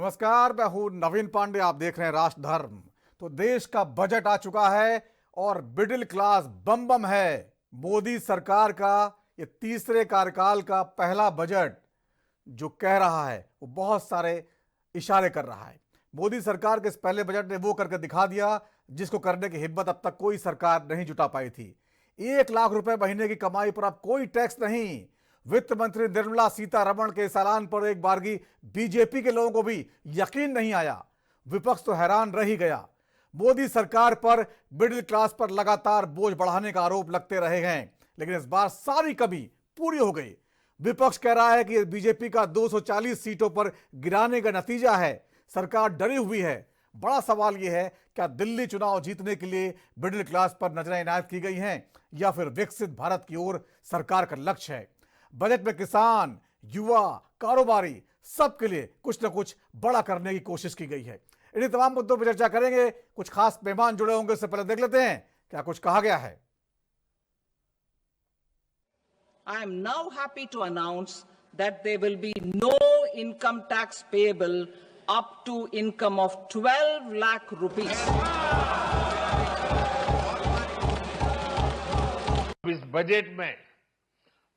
नमस्कार, मैं हूं नवीन पांडे। आप देख रहे हैं राष्ट्र धर्म। तो देश का बजट आ चुका है और मिडिल क्लास बम बम है। मोदी सरकार का ये तीसरे कार्यकाल का पहला बजट जो कह रहा है वो बहुत सारे इशारे कर रहा है। मोदी सरकार के इस पहले बजट ने वो करके दिखा दिया जिसको करने की हिम्मत अब तक कोई सरकार नहीं जुटा पाई थी। 1 लाख रुपए महीने की कमाई पर अब कोई टैक्स नहीं। वित्त मंत्री निर्मला सीतारमण के इस ऐलान पर एक बारगी बीजेपी के लोगों को भी यकीन नहीं आया। विपक्ष तो हैरान रह ही गया। मोदी सरकार पर मिडिल क्लास पर लगातार बोझ बढ़ाने का आरोप लगते रहे हैं, लेकिन इस बार सारी कमी पूरी हो गई। विपक्ष कह रहा है कि बीजेपी का 240 सीटों पर गिराने का नतीजा है। सरकार डरी हुई है। बड़ा सवाल यह है, क्या दिल्ली चुनाव जीतने के लिए मिडिल क्लास पर नजरें इनायत की गई हैं या फिर विकसित भारत की ओर सरकार का लक्ष्य है? बजट में किसान, युवा, कारोबारी सबके लिए कुछ न कुछ बड़ा करने की कोशिश की गई है। इन्हीं तमाम मुद्दों पर चर्चा करेंगे। कुछ खास मेहमान जुड़े होंगे, इससे पहले देख लेते हैं क्या कुछ कहा गया है। I am now happy to announce that there will be no income tax payable up to income of 12 lakh rupees. इस बजट में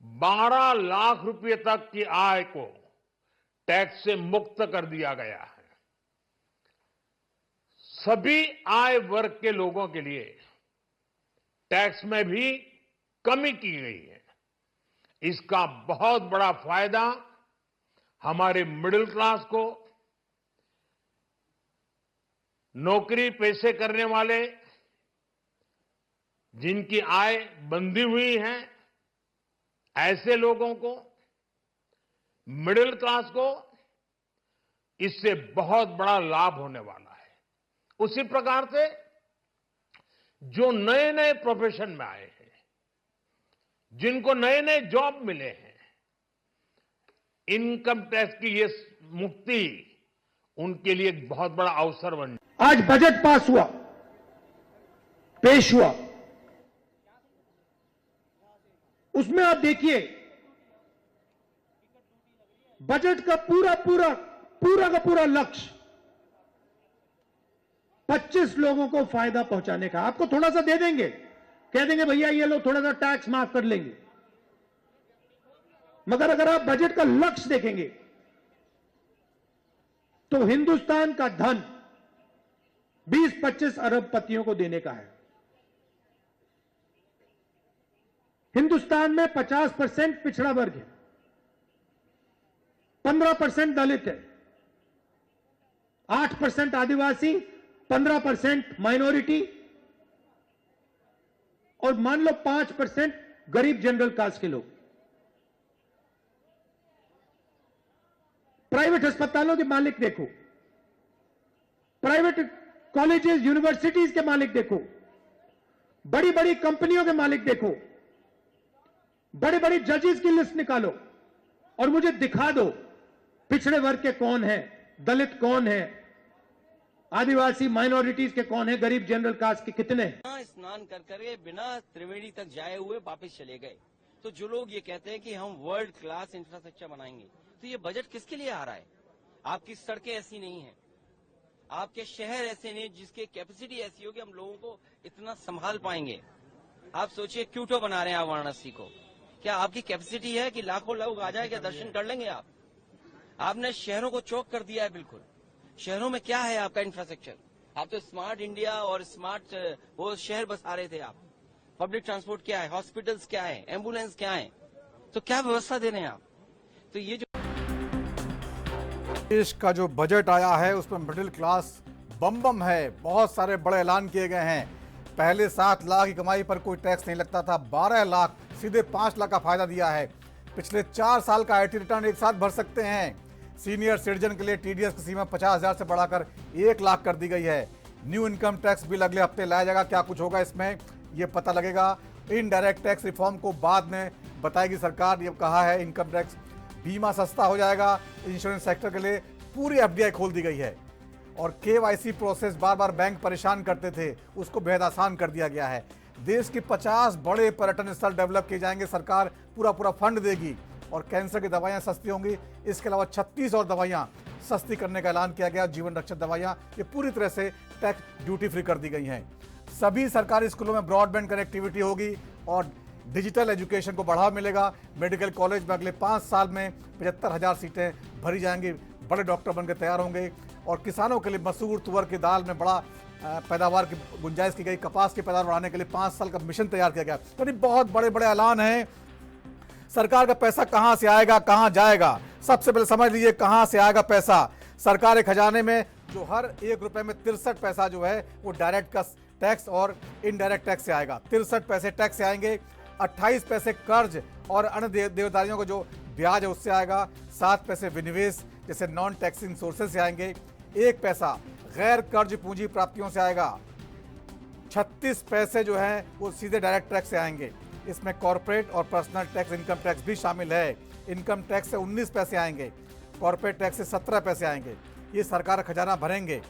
12 लाख रुपए तक की आय को टैक्स से मुक्त कर दिया गया है। सभी आय वर्ग के लोगों के लिए टैक्स में भी कमी की गई है। इसका बहुत बड़ा फायदा हमारे मिडिल क्लास को, नौकरी पेशे करने वाले, जिनकी आय बंधी हुई है, ऐसे लोगों को, मिडिल क्लास को इससे बहुत बड़ा लाभ होने वाला है। उसी प्रकार से जो नए नए प्रोफेशन में आए हैं, जिनको नए नए जॉब मिले हैं, इनकम टैक्स की ये मुक्ति उनके लिए एक बहुत बड़ा अवसर बन। आज बजट पास हुआ, पेश हुआ, उसमें आप देखिए बजट का पूरा लक्ष्य 25 लोगों को फायदा पहुंचाने का। आपको थोड़ा सा दे देंगे, कह देंगे भैया ये लोग थोड़ा सा टैक्स माफ कर लेंगे, मगर अगर आप बजट का लक्ष्य देखेंगे तो हिंदुस्तान का धन 20-25 अरबपतियों को देने का है। हिंदुस्तान में 50% पिछड़ा वर्ग है, 15% दलित है, 8% आदिवासी, 15% माइनॉरिटी और मान लो 5% गरीब जनरल कास्ट के लोग। प्राइवेट अस्पतालों के मालिक देखो, प्राइवेट कॉलेजेस, यूनिवर्सिटीज के मालिक देखो, बड़ी बड़ी कंपनियों के मालिक देखो, बड़े बड़े जजेस की लिस्ट निकालो और मुझे दिखा दो पिछड़े वर्ग के कौन है, दलित कौन है, आदिवासी माइनॉरिटीज के कौन है, गरीब जनरल कास्ट के कितने हैं। स्नान कर करके बिना त्रिवेणी तक जाए हुए वापस चले गए। तो जो लोग ये कहते हैं कि हम वर्ल्ड क्लास इंफ्रास्ट्रक्चर बनाएंगे, तो ये बजट किसके लिए आ रहा है? आपकी सड़कें ऐसी नहीं है, आपके शहर ऐसे नहीं जिसकी कैपेसिटी ऐसी हो कि हम लोगों को इतना संभाल पाएंगे। आप सोचिए क्यूटो बना रहे हैं आप वाराणसी को, क्या आपकी कैपेसिटी है कि लाखों लोग आ जाए, क्या दर्शन कर लेंगे आप? आपने शहरों को चौक कर दिया है। बिल्कुल शहरों में क्या है आपका इंफ्रास्ट्रक्चर? आप तो स्मार्ट इंडिया और स्मार्ट वो शहर बसा रहे थे आप। पब्लिक ट्रांसपोर्ट क्या है, हॉस्पिटल्स क्या है, एम्बुलेंस क्या है, तो क्या व्यवस्था दे रहे हैं आप? तो ये जो देश का जो बजट आया है उसमें मिडिल क्लास बम बम है। बहुत सारे बड़े ऐलान किए गए हैं। पहले 7 लाख की कमाई पर कोई टैक्स नहीं लगता था, 12 लाख सीधे 5 लाख का फायदा दिया है। पिछले 4 साल का आईटी रिटर्न एक साथ भर सकते हैं। सीनियर सिटीजन के लिए टीडीएस की सीमा 50,000 से बढ़ाकर 1 लाख कर दी गई है। न्यू इनकम टैक्स बिल अगले हफ्ते लाया जाएगा। क्या कुछ होगा इसमें ये पता लगेगा। इनडायरेक्ट टैक्स रिफॉर्म को बाद में बताएगी सरकार, ये कहा है। इनकम टैक्स बीमा सस्ता हो जाएगा। इंश्योरेंस सेक्टर के लिए पूरी एफडीआई खोल दी गई है। और केवाईसी प्रोसेस बार बार बैंक परेशान करते थे, उसको बेहद आसान कर दिया गया है। देश के 50 बड़े पर्यटन स्थल डेवलप किए जाएंगे। सरकार पूरा फंड देगी और कैंसर की दवाइयां सस्ती होंगी। इसके अलावा 36 और दवाइयां सस्ती करने का ऐलान किया गया। जीवन रक्षक दवाइयां ये पूरी तरह से टैक्स ड्यूटी फ्री कर दी गई हैं। सभी सरकारी स्कूलों में ब्रॉडबैंड कनेक्टिविटी होगी और डिजिटल एजुकेशन को बढ़ावा मिलेगा। मेडिकल कॉलेज में अगले 5 साल में 75,000 सीटें भरी जाएंगी। बड़े डॉक्टर बनकर तैयार होंगे। और किसानों के लिए मसूर तुअर की दाल में बड़ा पैदावार की गुंजाइश की गई। कपास की पैदावार बढ़ाने के लिए 5 साल का मिशन तैयार किया गया। यानी बहुत बड़े बड़े ऐलान हैं। सरकार का पैसा कहां से आएगा, कहां जाएगा? सबसे पहले समझ लीजिए कहां से आएगा पैसा। सरकार के खजाने में जो हर 1 रुपए में 63 पैसा जो है वो डायरेक्ट का टैक्स और इनडायरेक्ट टैक्स से आएगा। 63 पैसे टैक्स से आएंगे। 28 पैसे कर्ज और अन्य देवदारियों को जो ब्याज है उससे आएगा। 7 पैसे विनिवेश जैसे नॉन टैक्सिंग सोर्सेज से आएंगे। 1 पैसा गैर कर्ज पूंजी प्राप्तियों से आएगा। 36 पैसे जो हैं वो सीधे डायरेक्ट टैक्स से आएंगे। इसमें कॉर्पोरेट और पर्सनल टैक्स, इनकम टैक्स भी शामिल है। इनकम टैक्स से 19 पैसे आएंगे। कॉर्पोरेट टैक्स से 17 पैसे आएंगे। ये सरकार खजाना भरेंगे।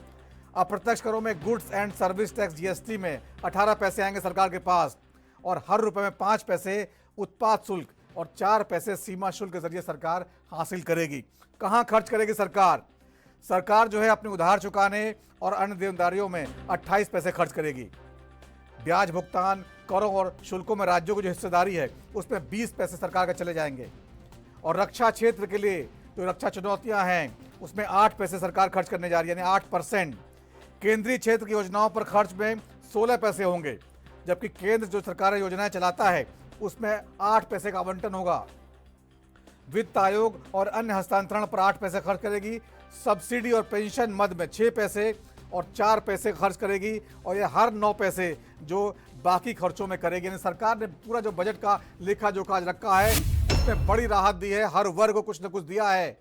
अप्रत्यक्ष करों में goods and service tax GST में 18 पैसे आएंगे सरकार के पास। और हर रुपए में 5 पैसे उत्पाद शुल्क और 4 पैसे सीमा शुल्क के जरिए सरकार हासिल करेगी। कहां खर्च करेगी सरकार? सरकार जो है अपने उधार चुकाने और अन्य देनदारियों में 28 पैसे खर्च करेगी। ब्याज भुगतान, करों और शुल्कों में राज्यों की जो हिस्सेदारी है उसमें 20 पैसे सरकार के चले जाएंगे। और रक्षा क्षेत्र के लिए जो रक्षा चुनौतियां हैं उसमें 8 पैसे सरकार खर्च करने जा रही है, यानी 8%। केंद्रीय क्षेत्र की योजनाओं पर खर्च में 16 पैसे होंगे, जबकि केंद्र जो सरकार योजनाएं चलाता है उसमें 8 पैसे का आवंटन होगा। वित्त आयोग और अन्य हस्तांतरण पर 8 पैसे खर्च करेगी। सब्सिडी और पेंशन मद में 6 पैसे और 4 पैसे खर्च करेगी। और ये हर 9 पैसे जो बाकी खर्चों में करेगी। यानी सरकार ने पूरा जो बजट का लेखा जोखा रखा है उसमें बड़ी राहत दी है। हर वर्ग को कुछ न कुछ दिया है।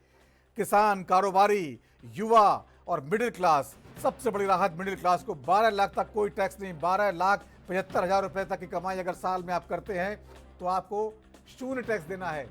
किसान, कारोबारी, युवा और मिडिल क्लास, सबसे बड़ी राहत मिडिल क्लास को। 12 लाख तक कोई टैक्स नहीं। 12,75,000 रुपए तक की कमाई अगर साल में आप करते हैं तो आपको 0 टैक्स देना है।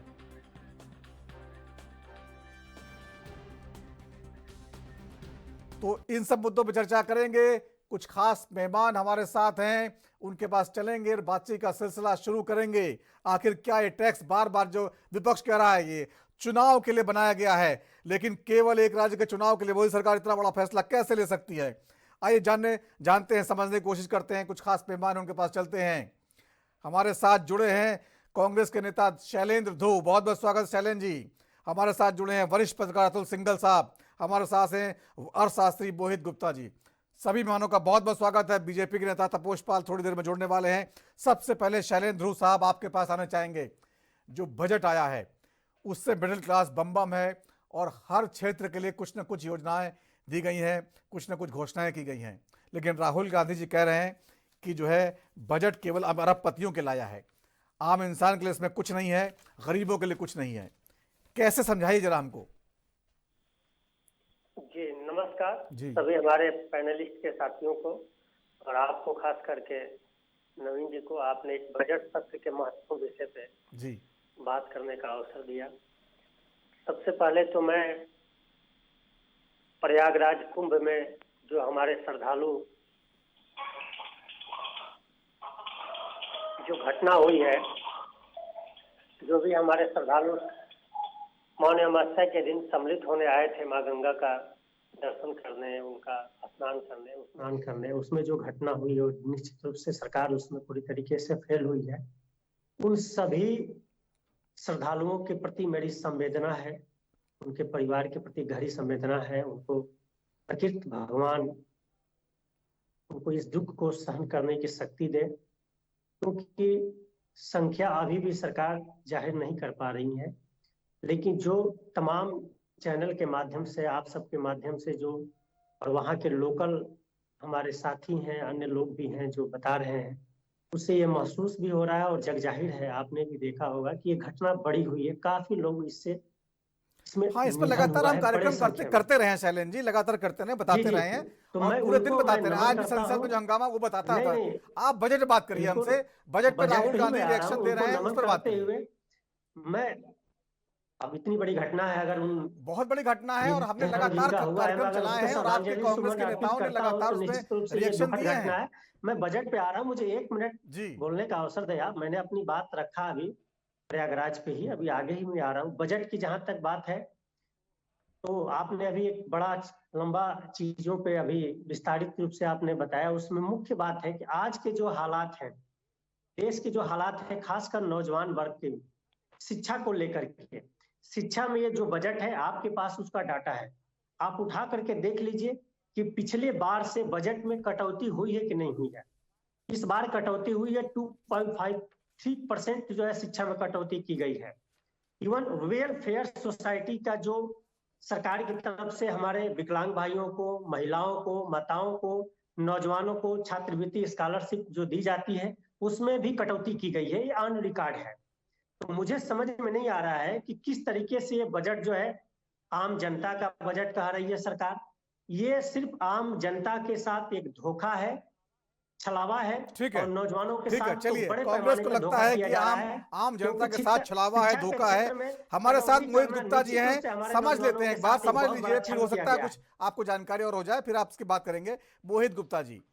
तो इन सब मुद्दों पर चर्चा करेंगे। कुछ खास मेहमान हमारे साथ हैं, उनके पास चलेंगे, बातचीत का सिलसिला शुरू करेंगे। आखिर क्या ये टैक्स, बार बार जो विपक्ष कह रहा है ये चुनाव के लिए बनाया गया है, लेकिन केवल एक राज्य के चुनाव के लिए मोदी सरकार इतना बड़ा फैसला कैसे ले सकती है? आइए जानते हैं, समझने की कोशिश करते हैं। कुछ खास मेहमान उनके पास चलते हैं। हमारे साथ जुड़े हैं कांग्रेस के नेता शैलेंद्र ध्रुव, बहुत बहुत स्वागत शैलेंद्र जी। हमारे साथ जुड़े हैं वरिष्ठ पत्रकार अतुल सिंघल साहब। हमारे साथ हैं अर्थशास्त्री मोहित गुप्ता जी। सभी मेहमानों का बहुत बहुत स्वागत है। बीजेपी के नेता तपोष पाल थोड़ी देर में जुड़ने वाले हैं। सबसे पहले शैलेंद्र ध्रुव साहब आपके पास आना चाहेंगे। जो बजट आया है उससे मिडिल क्लास बम है और हर क्षेत्र के लिए कुछ न कुछ योजनाएं दी गई हैं, कुछ न कुछ घोषणाएं की गई हैं। लेकिन राहुल गांधी जी कह रहे हैं कि जो है बजट केवल अरबपतियों के लाया है, आम इंसान के लिए इसमें कुछ नहीं है, गरीबों के लिए कुछ नहीं है। कैसे समझाइए जरा हमको। जी नमस्कार जी। सभी हमारे पैनलिस्ट के साथियों को और आपको खास करके नवीन जी को, आपने इस बजट सत्र के महत्वपूर्ण विषय पे जी बात करने का अवसर दिया। सबसे पहले तो मैं प्रयागराज कुंभ में जो हमारे श्रद्धालु जो घटना हुई है, जो भी हमारे श्रद्धालु मौन अमावस्या के दिन सम्मिलित होने आए थे माँ गंगा का दर्शन करने, उनका स्नान करने, उसमें जो घटना हुई है निश्चित रूप से सरकार उसमें पूरी तरीके से फेल हुई है। उन सभी श्रद्धालुओं के प्रति मेरी संवेदना है, उनके परिवार के प्रति गहरी संवेदना है। उनको प्रकृति भगवान उनको इस दुख को सहन करने की शक्ति दे, क्योंकि संख्या अभी भी सरकार जाहिर नहीं कर पा रही है। लेकिन जो तमाम चैनल के माध्यम से, आप सबके माध्यम से जो, और वहाँ के लोकल हमारे साथी हैं, अन्य लोग भी हैं जो बता रहे हैं, उससे ये महसूस भी हो रहा है और जग जाहिर है, आपने भी देखा होगा कि ये घटना बड़ी हुई है। काफी लोग इसमें हाँ, इस पर लगातार हम कार्यक्रम करते रहे हैं शैलेंद्र जी, लगातार करते रहे, बताते रहे हैं। तो और मैं पूरे दिन उनको बताते रहे। आज भी संसद में जो हंगामा वो बताता था। आप बजट पे बात करिए हमसे। बजट पे राहुल गांधी रिएक्शन दे रहे हैं, उस पर बात करिए। मैं अब इतनी बड़ी घटना है, अगर उन बहुत बड़ी घटना है और हमने लगातार कार्यक्रम चलाए हैं और आपके कांग्रेस के नेताओं ने लगातार उसमें रिएक्शन दिए हैं। मैं बजट पे आ रहा हूँ, मुझे 1 मिनट जी बोलने का अवसर दे आप। मैंने अपनी बात रखा अभी प्रयागराज पे ही, अभी आगे ही मैं आ रहा हूँ। बजट की जहां तक बात है, तो आपने अभी एक बड़ा लंबा चीजों पे अभी विस्तारित रूप से आपने बताया। उसमें मुख्य बात है कि आज के जो हालात हैं, देश के जो हालात हैं, खासकर नौजवान वर्ग के शिक्षा को लेकर के, शिक्षा में ये जो बजट है, आपके पास उसका डाटा है, आप उठा करके देख लीजिए कि पिछले बार से बजट में कटौती हुई है कि नहीं हुई है। इस बार कटौती हुई है, 2.53% जो है शिक्षा में कटौती की गई है। इवन वेलफेयर सोसाइटी का जो सरकार की तरफ से हमारे विकलांग भाइयों को, महिलाओं को, माताओं को, नौजवानों को छात्रवृत्ति स्कॉलरशिप जो दी जाती है, उसमें भी कटौती की गई है। ये ऑन रिकॉर्ड है। तो मुझे समझ में नहीं आ रहा है कि किस तरीके से ये बजट जो है आम जनता का बजट कह रही है सरकार। ये सिर्फ आम जनता के साथ एक धोखा है, छलावा है, ठीक है, और नौजवानों के ठीक है। साथ तो चलिए, बड़े कांग्रेस पैमाने को पर लगता धोखा है किया कि जा रहा आम है। आम जनता क्योंकि के साथ छलावा है, शिक्षा के धोखा है। क्षेत्र में हमारे साथ कटौती मोहित करना गुप्ता जी निश्चित रूप हैं, से हमारे समझ लेते नौजवानों हैं के एक बात, साथ एक समझ बहुत लीजिए, बड़ा फिर छल हो किया सकता है गया कुछ आपको जानकारी और हो जाए, फिर आपकी बात करेंगे। मोहित गुप्ता जी,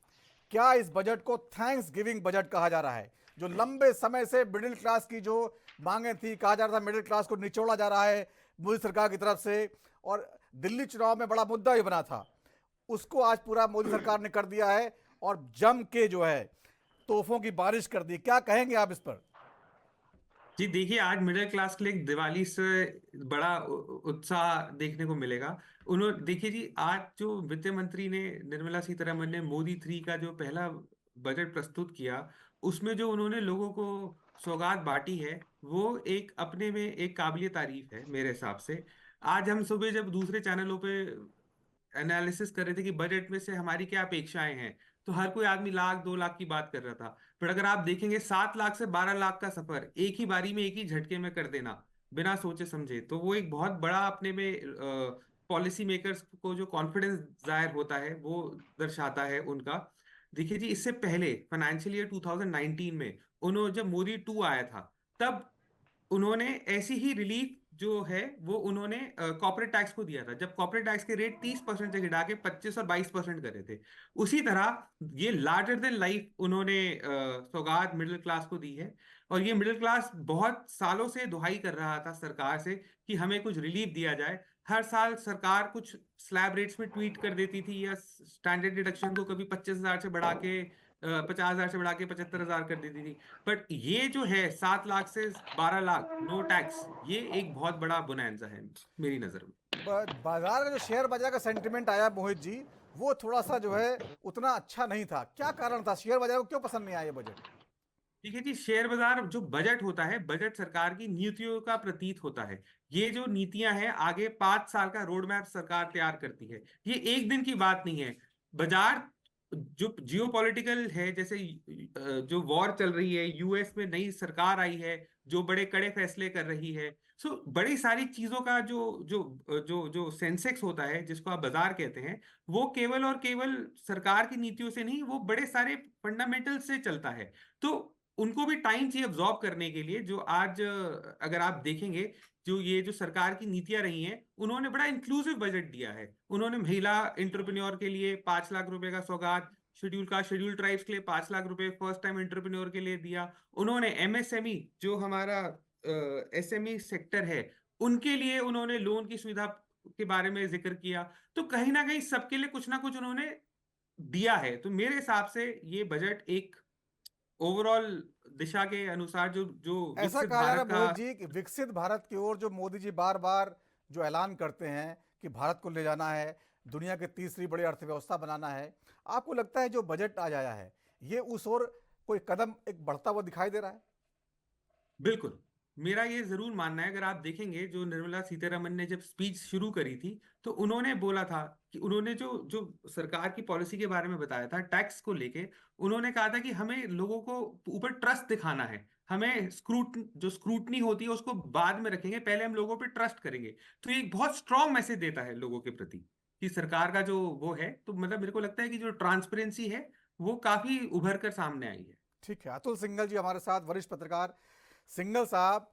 क्या इस बजट को थैंक्स गिविंग बजट कहा जा रहा है? जो लंबे समय से मिडिल क्लास की जो मांगे थी, कहा जा रहा था मिडिल क्लास को निचोड़ा जा रहा है मोदी सरकार की तरफ से, और दिल्ली चुनाव में बड़ा मुद्दा भी बना था, उसको आज पूरा मोदी सरकार ने कर दिया है और जम के जो है तोहफों की बारिश कर दी। क्या कहेंगे आप इस पर? जी देखिए, आज मिडिल क्लास के लिए एक दिवाली से बड़ा उत्साह देखने को मिलेगा। उन्होंने देखिए जी, आज जो वित्त मंत्री ने निर्मला सीतारमण ने मोदी 3 का जो पहला बजट प्रस्तुत किया, उसमें जो उन्होंने लोगों को सौगात बांटी है, वो एक अपने में एक काबिलिय तारीफ है मेरे हिसाब से। आज हम सुबह जब दूसरे चैनलों पे एनालिसिस कर रहे थे कि बजट में से हमारी क्या अपेक्षाएं हैं, तो हर कोई आदमी लाख 2 लाख की बात कर रहा था। पर अगर आप देखेंगे 7 लाख से 12 लाख का सफर एक ही बारी में, एक ही झटके में कर देना बिना सोचे समझे, तो वो एक बहुत बड़ा अपने में पॉलिसी मेकर्स को जो कॉन्फिडेंस जाहिर होता है वो दर्शाता है उनका। देखिए जी, इससे पहले फाइनेंशियल ईयर 2019 में उन्होंने जब मोदी 2 आया था, तब उन्होंने ऐसी ही रिलीफ जो है वो उन्होंने कॉर्पोरेट टैक्स को दिया था, जब कॉर्पोरेट टैक्स के रेट 30% से गिरा के 25 और 22% करे थे। उसी तरह ये लार्जर देन लाइफ उन्होंने सौगात मिडिल क्लास को दी है। और ये मिडिल क्लास बहुत सालों से दुहाई कर रहा था सरकार से कि हमें कुछ रिलीफ दिया जाए। हर साल सरकार कुछ स्लैब रेट्स में ट्वीट कर देती थी, या स्टैंडर्ड डिडक्शन को कभी 25,000 से बढ़ा के 50,000 से बढ़ा के 75,000 कर देती थी। बट ये जो है 7 लाख से 12 लाख नो टैक्स, ये एक बहुत बड़ा बोनांजा है मेरी नजर में। बाजार का जो शेयर बाजार का सेंटिमेंट आया मोहित जी, वो थोड़ा सा जो है उतना अच्छा नहीं था। क्या कारण था? शेयर बाजार को क्यों पसंद नहीं आया ये बजट? ठीक है जी, शेयर बाजार जो बजट होता है, बजट सरकार की नीतियों का प्रतीक होता है। ये जो नीतियां हैं, आगे 5 साल का रोड मैप सरकार तैयार करती है। ये एक दिन की बात नहीं है। बाजार जो जियो पॉलिटिकल है, जैसे जो वॉर चल रही है, यूएस में नई सरकार आई है जो बड़े कड़े फैसले कर रही है, सो बड़ी सारी चीजों का जो जो जो जो सेंसेक्स होता है, जिसको आप बाजार कहते हैं, वो केवल और केवल सरकार की नीतियों से नहीं, वो बड़े सारे फंडामेंटल से चलता है। तो उनको भी टाइम चाहिए अब्जॉर्ब करने के लिए। जो आज अगर आप देखेंगे, जो ये जो सरकार की नीतियां रही हैं, उन्होंने बड़ा इंक्लूसिव बजट दिया है। उन्होंने महिला एंटरप्रेन्योर के लिए 5 लाख रुपए का सौगात, शेड्यूल ट्राइब्स के लिए 5 लाख रुपए फर्स्ट टाइम एंटरप्रेन्योर के लिए दिया। उन्होंने एमएसएमई, जो हमारा एसएमई सेक्टर है, उनके लिए उन्होंने लोन की सुविधा के बारे में जिक्र किया। तो कहीं ना कहीं सबके लिए कुछ ना कुछ उन्होंने दिया है। तो मेरे हिसाब से ये बजट एक ओवरऑल दिशा के अनुसार जो जो ऐसा विकसित कहा जा रहा भारत है का। मोहित जी कि विकसित भारत की ओर जो मोदी जी बार बार जो ऐलान करते हैं कि भारत को ले जाना है, दुनिया की तीसरी बड़ी अर्थव्यवस्था बनाना है, आपको लगता है जो बजट आज आया है ये उस ओर कोई कदम एक बढ़ता हुआ दिखाई दे रहा है? बिल्कुल, मेरा ये जरूर मानना है। अगर आप देखेंगे, जो निर्मला सीतारमण ने जब स्पीच शुरू करी थी, तो उन्होंने बोला था कि उन्होंने जो जो सरकार की पॉलिसी के बारे में बताया था टैक्स को लेके, उन्होंने कहा था कि हमें लोगों को ऊपर ट्रस्ट दिखाना है, हमें जो स्क्रूटनी होती है उसको बाद में रखेंगे, पहले हम लोगों पे ट्रस्ट करेंगे। तो ये एक बहुत स्ट्रांग मैसेज देता है लोगों के प्रति कि सरकार का जो वो है, तो मतलब मेरे को लगता है कि जो ट्रांसपेरेंसी है वो काफी उभर कर सामने आई है। ठीक है, अतुल सिंघल जी हमारे साथ, वरिष्ठ पत्रकार। सिंघल साहब,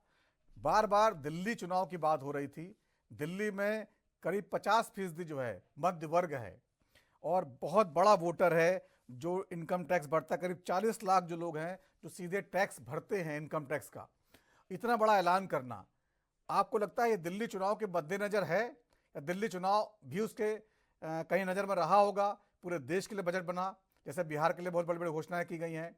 बार बार दिल्ली चुनाव की बात हो रही थी। दिल्ली में करीब 50% जो है मध्य वर्ग है और बहुत बड़ा वोटर है जो इनकम टैक्स भरता है। करीब 40 लाख जो लोग हैं जो सीधे टैक्स भरते हैं इनकम टैक्स का। इतना बड़ा ऐलान करना, आपको लगता है ये दिल्ली चुनाव के मद्देनजर है दिल्ली चुनाव भी उसके कहीं नज़र में रहा होगा। पूरे देश के लिए बजट बना, जैसे बिहार के लिए बहुत बड़ी बड़ी घोषणाएं की गई हैं।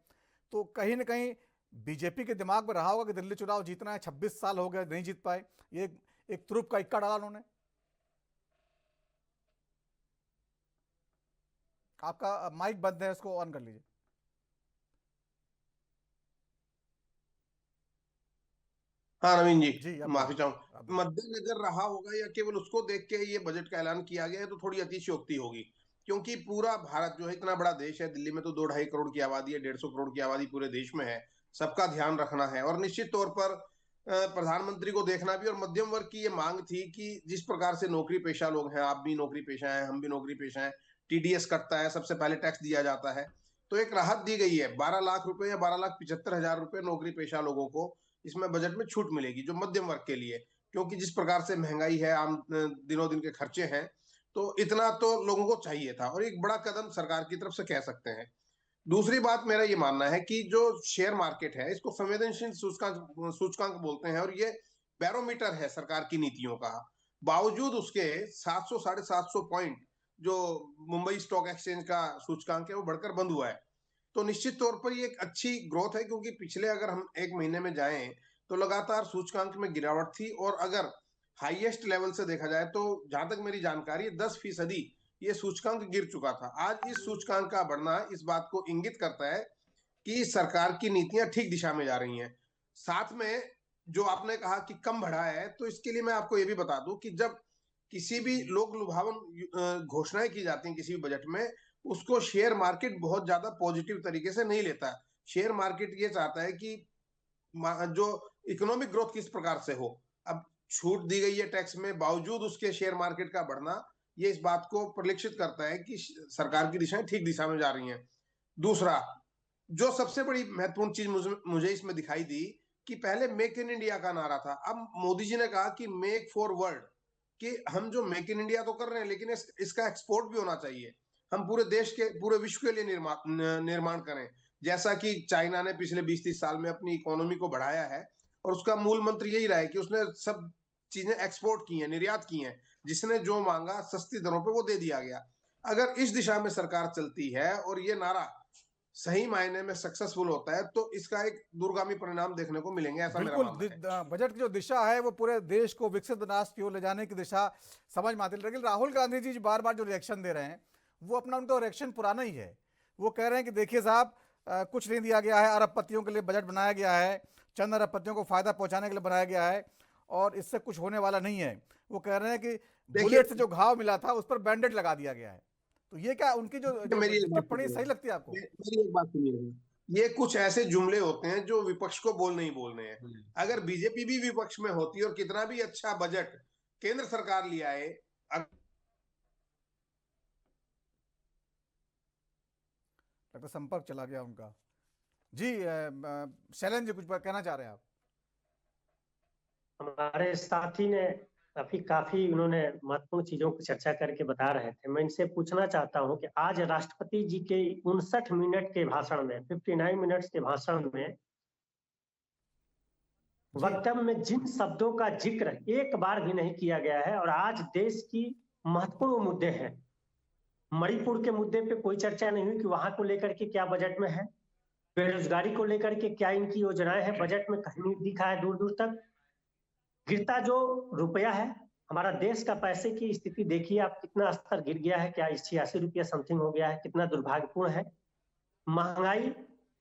तो कहीं ना कहीं बीजेपी के दिमाग में रहा होगा कि दिल्ली चुनाव जीतना है, 26 साल हो गए नहीं जीत पाए। ये एक तुरुप का इक्का डाला उन्होंने। आपका माइक बंद है, इसको ऑन कर लीजिए। हाँ नवीन जी, जी अब माफी बोलिए, चाहूँ। अब बोलिए। मद्देनजर रहा होगा या केवल उसको देख के ये बजट का ऐलान किया गया है तो थोड़ी अतिशयोक्ति होगी, क्योंकि पूरा भारत जो है इतना बड़ा देश है। दिल्ली में तो 2-2.5 करोड़ की आबादी है, 150 करोड़ की आबादी पूरे देश में है। सबका ध्यान रखना है और निश्चित तौर पर प्रधानमंत्री को देखना भी। और मध्यम वर्ग की ये मांग थी कि जिस प्रकार से नौकरी पेशा लोग हैं, आप भी नौकरी पेशा हैं, हम भी नौकरी पेशा हैं, टीडीएस कटता है, सबसे पहले टैक्स दिया जाता है, तो एक राहत दी गई है। 12 लाख रुपए या 12,75,000 रुपए नौकरी पेशा लोगों को इसमें बजट में छूट मिलेगी, जो मध्यम वर्ग के लिए। क्योंकि जिस प्रकार से महंगाई है, आम दिनों दिन के खर्चे हैं, तो इतना तो लोगों को चाहिए था और एक बड़ा कदम सरकार की तरफ से कह सकते हैं। दूसरी बात मेरा ये मानना है कि जो शेयर मार्केट है, इसको संवेदनशील सूचकांक सूचकांक बोलते हैं और ये बैरोमीटर है सरकार की नीतियों का। बावजूद उसके 700 750 पॉइंट जो मुंबई स्टॉक एक्सचेंज का सूचकांक है वो बढ़कर बंद हुआ है। तो निश्चित तौर पर ये एक अच्छी ग्रोथ है, क्योंकि पिछले अगर हम एक महीने में जाएं तो लगातार सूचकांक में गिरावट थी। और अगर हाईएस्ट लेवल से देखा जाए तो जहां तक मेरी जानकारी है 10% ये सूचकांक गिर चुका था। आज इस सूचकांक का बढ़ना इस बात को इंगित करता है कि सरकार की नीतियां ठीक दिशा में जा रही हैं। साथ में जो आपने कहा कि कम बढ़ा है, तो इसके लिए मैं आपको ये भी बता दूं कि जब किसी भी लोक लुभावन घोषणाएं की जाती हैं किसी भी बजट में, उसको शेयर मार्केट बहुत ज्यादा पॉजिटिव तरीके से नहीं लेता। शेयर मार्केट ये चाहता है कि जो इकोनॉमिक ग्रोथ किस प्रकार से हो। अब छूट दी गई है टैक्स में, बावजूद उसके शेयर मार्केट का बढ़ना ये इस बात को परिलक्षित करता है कि सरकार की दिशाएं ठीक दिशा में जा रही हैं। दूसरा, जो सबसे बड़ी महत्वपूर्ण चीज मुझे इसमें दिखाई दी कि पहले मेक इन इंडिया का नारा था, अब मोदी जी ने कहा कि मेक फॉर वर्ल्ड, कि हम जो मेक इन इंडिया तो कर रहे हैं लेकिन इसका एक्सपोर्ट भी होना चाहिए। हम पूरे देश के, पूरे विश्व के लिए निर्माण करें, जैसा कि चाइना ने पिछले 20-30 साल में अपनी इकोनॉमी को बढ़ाया है। और उसका मूल मंत्र यही रहा है कि उसने सब चीजें एक्सपोर्ट की हैं, निर्यात की हैं, जिसने जो मांगा सस्ती दरों पे वो दे दिया गया। अगर इस दिशा में सरकार चलती है और ये नारा सही मायने में सक्सेसफुल होता है तो इसका एक दूरगामी परिणाम देखने को मिलेंगे, ऐसा मेरा मानना है। बजट की जो दिशा है वो पूरे देश को विकसित विनाश की ओर ले जाने की दिशा समझ में आती है। लेकिन राहुल गांधी जी बार बार जो रिएक्शन दे रहे हैं वो अपना उनका रिएक्शन पुराना ही है। वो कह रहे हैं कि देखिए साहब, कुछ नहीं दिया गया है, अरबपतियों के लिए बजट बनाया गया है, चंद अरबपतियों को फायदा पहुंचाने के लिए बनाया गया है और इससे कुछ होने वाला नहीं है। वो कह रहे हैं कि बुलेट से जो घाव मिला था उस पर बैंडेड लगा दिया गया है। तो ये क्या उनकी जो टिप्पणी सही लगती है आपको? मेरी एक बात सुनिए, ये कुछ ऐसे जुमले होते हैं जो विपक्ष को बोलने ही बोलने हैं। अगर बीजेपी भी विपक्ष में होती और कितना भी अच्छा बजट केंद्र सरकार ले आए, लगता संपर्क चला गया उनका। जी शैलेंद्र जी, कुछ कहना चाह रहे हैं आप? हमारे साथी ने काफी उन्होंने महत्वपूर्ण चीजों को चर्चा करके बता रहे थे। मैं इनसे पूछना चाहता हूं कि आज राष्ट्रपति जी के 59 मिनट के भाषण में, 59 मिनट्स के भाषण में वक्तव्य में जिन शब्दों का जिक्र एक बार भी नहीं किया गया है, और आज देश की महत्वपूर्ण मुद्दे हैं, मणिपुर के मुद्दे पे कोई चर्चा नहीं हुई कि वहां को लेकर के क्या बजट में है, बेरोजगारी को लेकर के क्या इनकी योजनाएं हैं, बजट में कहीं नहीं दिखा है दूर दूर तक। गिरता जो रुपया है, हमारा देश का पैसे की स्थिति देखिए आप, कितना स्तर गिर गया है, क्या 86 रुपया समथिंग हो गया है, कितना दुर्भाग्यपूर्ण है। महंगाई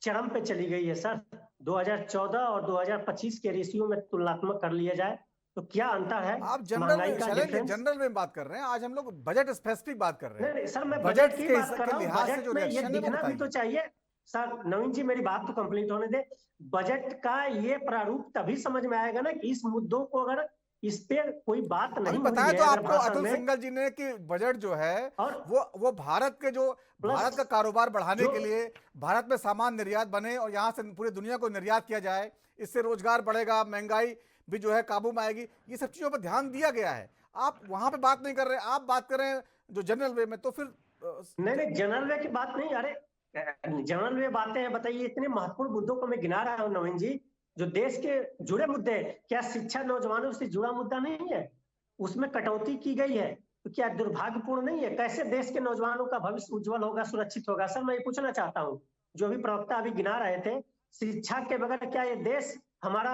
चरम पे चली गई है सर। 2014 और 2025 के रेशियो में तुलनात्मक कर लिया जाए तो क्या अंतर है? आप जनरल में बात कर रहे हैं, आज हम लोग बजट स्पेसिफिक बात कर रहे हैं। नहीं सर, मैं बजट की बात कर रहा हूँ। बजट में ये दिखना भी तो चाहिए सर। नवीन जी मेरी बात तो कंप्लीट होने दे। बजट का ये प्रारूप तभी समझ में आएगा ना कि इस मुद्दों को अगर इस पे कोई बात नहीं बताया तो आपको अतुल सिंघल जी ने कि बजट जो है वो भारत के जो भारत का कारोबार बढ़ाने के लिए, भारत में सामान निर्यात बने और यहाँ से पूरी दुनिया को निर्यात किया जाए, इससे रोजगार बढ़ेगा, महंगाई भी जो है काबू में आएगी, ये सब चीजों पर ध्यान दिया गया है। आप वहां पे बात नहीं कर रहे, आप बात कर रहे हैं जो जनरल वे में। तो फिर नहीं जनरल वे की बात नहीं, अरे जनरल वे बातें हैं। बताइए, इतने महत्वपूर्ण मुद्दों को मैं गिना रहा हूं नवीन जी, जो देश के जुड़े मुद्दे। क्या शिक्षा नौजवानों से जुड़ा मुद्दा नहीं है? उसमें कटौती की गई है, तो क्या दुर्भाग्यपूर्ण नहीं है? कैसे देश के नौजवानों का भविष्य उज्जवल होगा, सुरक्षित होगा? सर मैं ये पूछना चाहता हूँ, जो भी प्रवक्ता अभी गिना रहे थे, शिक्षा के बगैर क्या ये देश हमारा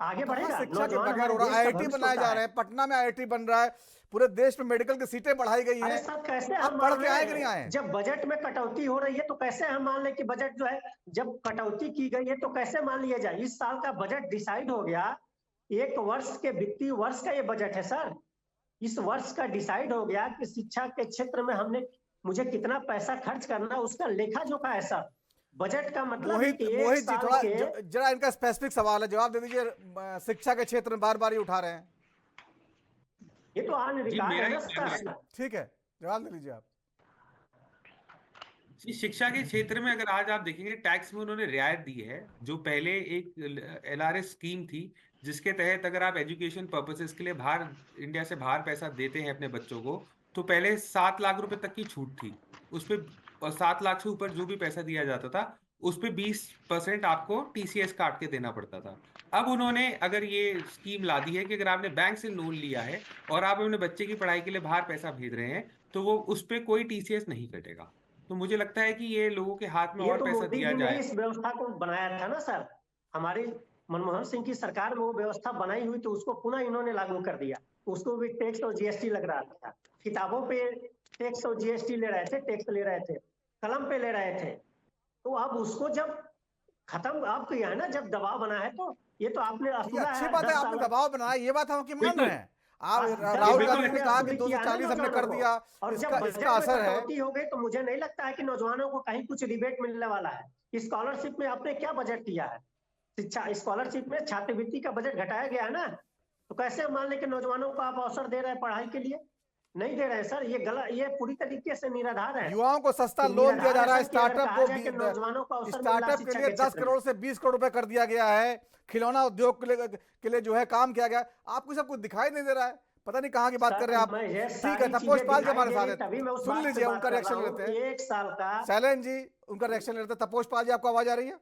आगे बढ़ेगा? शिक्षा के नौजवान बगैर हो हमारे रहा है? देश का आईआईटी भविष्य बनाए होता जा है। रहे हैं, पटना में आईआईटी बन रहा है, पूरे देश में मेडिकल की सीटें बढ़ाई गई अरे हैं। साहब कैसे आप हम पढ़ मान के आए कि लें, नहीं आए? जब बजट में कटौती हो रही है तो कैसे हम मान लें कि बजट जो है, जब कटौती की गई है तो कैसे मान लिया जाए? इस साल का बजट डिसाइड हो गया, एक वर्ष के वित्तीय वर्ष का ये बजट है सर। इस वर्ष का डिसाइड हो गया कि शिक्षा के क्षेत्र में मुझे कितना पैसा खर्च करना, उसका लेखा जोखा है सर। बजट का मतलब है कि एक मोहित जी साल थोड़ा के जरा इनका स्पेसिफिक सवाल है, जवाब दे दीजिए। शिक्षा के क्षेत्र में बार बार ये उठा रहे हैं। ये तो ऑन रिकॉर्ड है ना मेरा सर। ठीक है, जवाब दे लीजिए आप। जी, शिक्षा के क्षेत्र में अगर आज आप देखेंगे टैक्स में उन्होंने रियायत दी है। जो पहले एक LRS स्कीम थी जिसके तहत अगर आप एजुकेशन पर्पसेस के लिए बाहर, इंडिया से बाहर पैसा देते हैं अपने बच्चों को, तो पहले 7 लाख रुपए तक की छूट थी उस पे, और 7 लाख से ऊपर जो भी पैसा दिया जाता था उस पे 20% आपको TCS काट के देना पड़ता था। अब उन्होंने अगर ये स्कीम ला दी है कि अगर आपने बैंक से लोन लिया है और आप अपने बच्चे की पढ़ाई के लिए बाहर पैसा भेज रहे हैं तो वो उस पर कोई TCS नहीं कटेगा। तो मुझे लगता है कि ये लोगों के हाथ में ये और तो पैसा मोदी दिया जी ने जाए। इस व्यवस्था को बनाया था ना सर, हमारी मनमोहन सिंह की सरकार में वो व्यवस्था बनाई हुई, तो उसको पुनः इन्होंने लागू कर दिया। उसको भी टैक्स और GST लग रहा था, किताबों पे टैक्स और GST ले रहे थे, टैक्स ले रहे थे, कलम पे ले रहे थे। तो अब उसको जब खत्म आप किया है ना, जब दबाव बना है, तो ये तो आपने असूला अच्छी है। बात है, 10 आपने साल दबाव बनाया, ये बात हम की मान बिल्कुल। रहे हैं। आप बस 10 राहुल साल गांधी ने में कहा कि असूली किया है ना 240 हमने कर नौजवानों दिया, को। और जब बजट इसका में असर है। कटौती हो गई तो मुझे नहीं लगता है कि नौजवानों को कहीं कुछ रिबेट मिलने वाला है। स्कॉलरशिप में आपने क्या बजट किया है? शिक्षा स्कॉलरशिप में छात्रवृत्ति का बजट घटाया गया है ना, तो कैसे हम मान लें कि नौजवानों को आप अवसर दे रहे हैं पढ़ाई के लिए? नहीं दे रहे हैं सर, ये गलत, ये पूरी तरीके से निराधार है। युवाओं को सस्ता ये लोन दिया जा निराधार रहा है। है सर, कि अगर स्टार्टअप कहा जाए कि नौजवानों को को अवसर मिल रहा है स्टार्टअप के शिक्षा लिए के 10 क्षेत्र में। करोड़ से 20 करोड़ रुपए कर दिया गया है। खिलौना उद्योग के लिए जो है काम किया गया। आपको सब कुछ दिखाई नहीं दे रहा है, पता नहीं कहाँ की बात कर रहे हैं आप। ठीक है, तपोष पाल जी हमारे साथ है, सुन लीजिए उनका रिएक्शन लेते हैं। एक साल का शैलेंद्र जी उनका रिएक्शन लेते हैं। तपोष पाल जी, आपको आवाज आ रही है?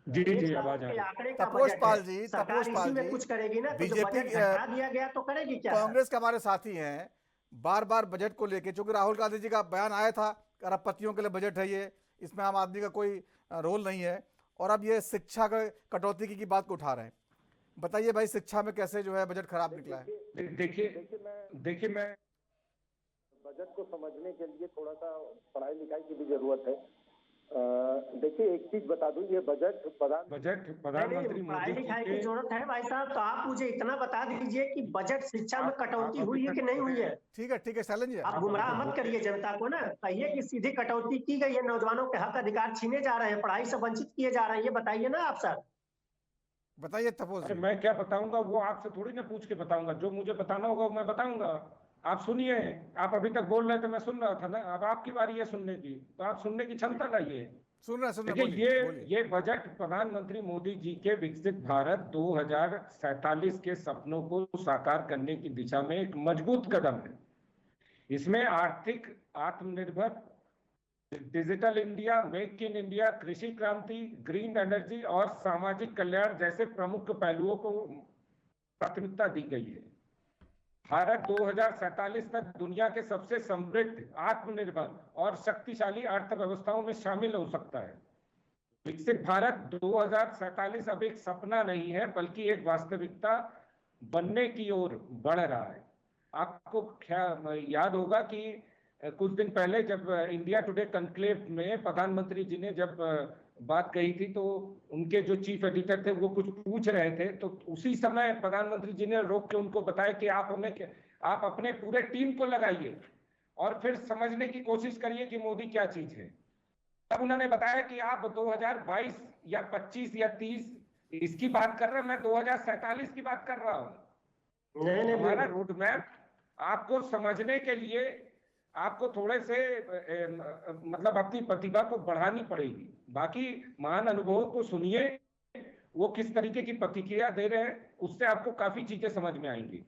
जी जी आवाज आ रही है। आंकड़े का तपोष बजट पाल है। जी, सरकार तपोष पाल इसी में जी, कुछ करेगी ना, तो जो बीजेपी बजट घटा दिया गया तो करेगी क्या सर? कांग्रेस के हमारे साथी हैं, बार बार बजट को लेके, चूंकि राहुल गांधी जी का बयान आया था अरबपतियों के लिए बजट है ये, इसमें आम आदमी का कोई रोल नहीं है, और अब ये शिक्षा का कटौती की बात को उठा रहे हैं। बताइए भाई, शिक्षा में कैसे जो है बजट खराब निकला है? देखिए मैं बजट को समझने के लिए थोड़ा सा पढ़ाई लिखाई की भी जरूरत है। देखिए एक चीज बता दूं, ये बजट प्रधानमंत्री पढ़ाई लिखाई की जरूरत है भाई साहब, तो आप मुझे इतना बता दीजिए कि बजट शिक्षा में कटौती हुई है कि नहीं हुई है? ठीक है शैलेंद्र जी, आप गुमराह मत करिए जनता को ना, कहिए कि सीधी कटौती की गई है, नौजवानों के हक अधिकार छीने जा रहे हैं, पढ़ाई से वंचित किए जा रहे हैं, ये बताइए ना आप सर। बताइए तपोष जी। मैं क्या बताऊंगा, वो आपसे थोड़ी ना पूछ के बताऊंगा, जो मुझे बताना होगा वो मैं बताऊंगा। आप सुनिए, आप अभी तक बोल रहे थे, मैं सुन रहा था ना, अब आपकी बारी है सुनने की, तो आप सुनने की क्षमता लाइए। सुन रहे देखिए ये बजट प्रधानमंत्री मोदी जी के विकसित भारत 2047 के सपनों को साकार करने की दिशा में एक मजबूत कदम है। इसमें आर्थिक आत्मनिर्भर, digital India, make in India, कृषि क्रांति, ग्रीन एनर्जी और सामाजिक कल्याण जैसे प्रमुख पहलुओं को प्राथमिकता दी गई है। भारत 2047 तक दुनिया के सबसे समृद्ध, आत्मनिर्भर और शक्तिशाली अर्थव्यवस्थाओं में शामिल हो सकता है। विकसित भारत 2047 अब एक सपना नहीं है, बल्कि एक वास्तविकता बनने की ओर बढ़ रहा है। आपको याद होगा कि कुछ दिन पहले जब इंडिया टुडे कॉन्क्लेव में प्रधानमंत्री जी ने जब बात कही थी, तो उनके जो चीफ एडिटर थे वो कुछ पूछ रहे थे, तो उसी समय प्रधानमंत्री जी ने रोक के उनको बताया कि आप अपने पूरे टीम को लगाइए और फिर समझने की कोशिश करिए कि मोदी क्या चीज है। तब उन्होंने बताया कि आप 2022 या 25 या 30 इसकी बात कर रहे हैं, मैं 2047 की बात कर रहा हूँ। हमारा रोड मैप आपको समझने के लिए आपको थोड़े से मतलब अपनी प्रतिभा को बढ़ानी पड़ेगी। बाकी महान अनुभवों को सुनिए, वो किस तरीके की प्रतिक्रिया दे रहे हैं, उससे आपको काफी चीजें समझ में आएंगी।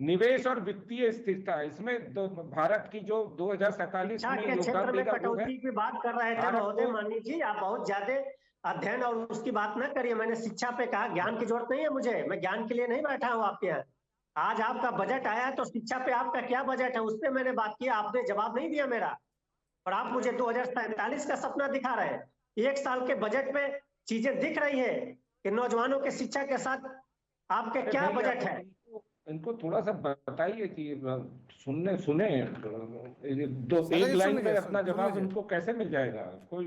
निवेश और वित्तीय स्थिरता, इसमें भारत की जो 2047 में योगदान देगा, कटौती की बात कर रहे थे महोदय माननीय जी, आप बहुत ज्यादा अध्ययन और उसकी बात ना करिए। मैंने शिक्षा पे कहा, ज्ञान की जरूरत नहीं है मुझे, मैं ज्ञान के लिए नहीं बैठा हूँ आपके यहाँ। आज आपका बजट आया है तो शिक्षा पे आपका क्या बजट है, उस पे मैंने बात की, आपने जवाब नहीं दिया मेरा। और आप मुझे 2047 का सपना दिखा रहे हैं। 1 साल के बजट में चीजें दिख रही है कि नौजवानों के शिक्षा के साथ आपके क्या बजट है। इनको थोड़ा सा बताइए कि सुनने सुने एक लाइन में अपना जवाब इनको कैसे मिल जाएगा, कोई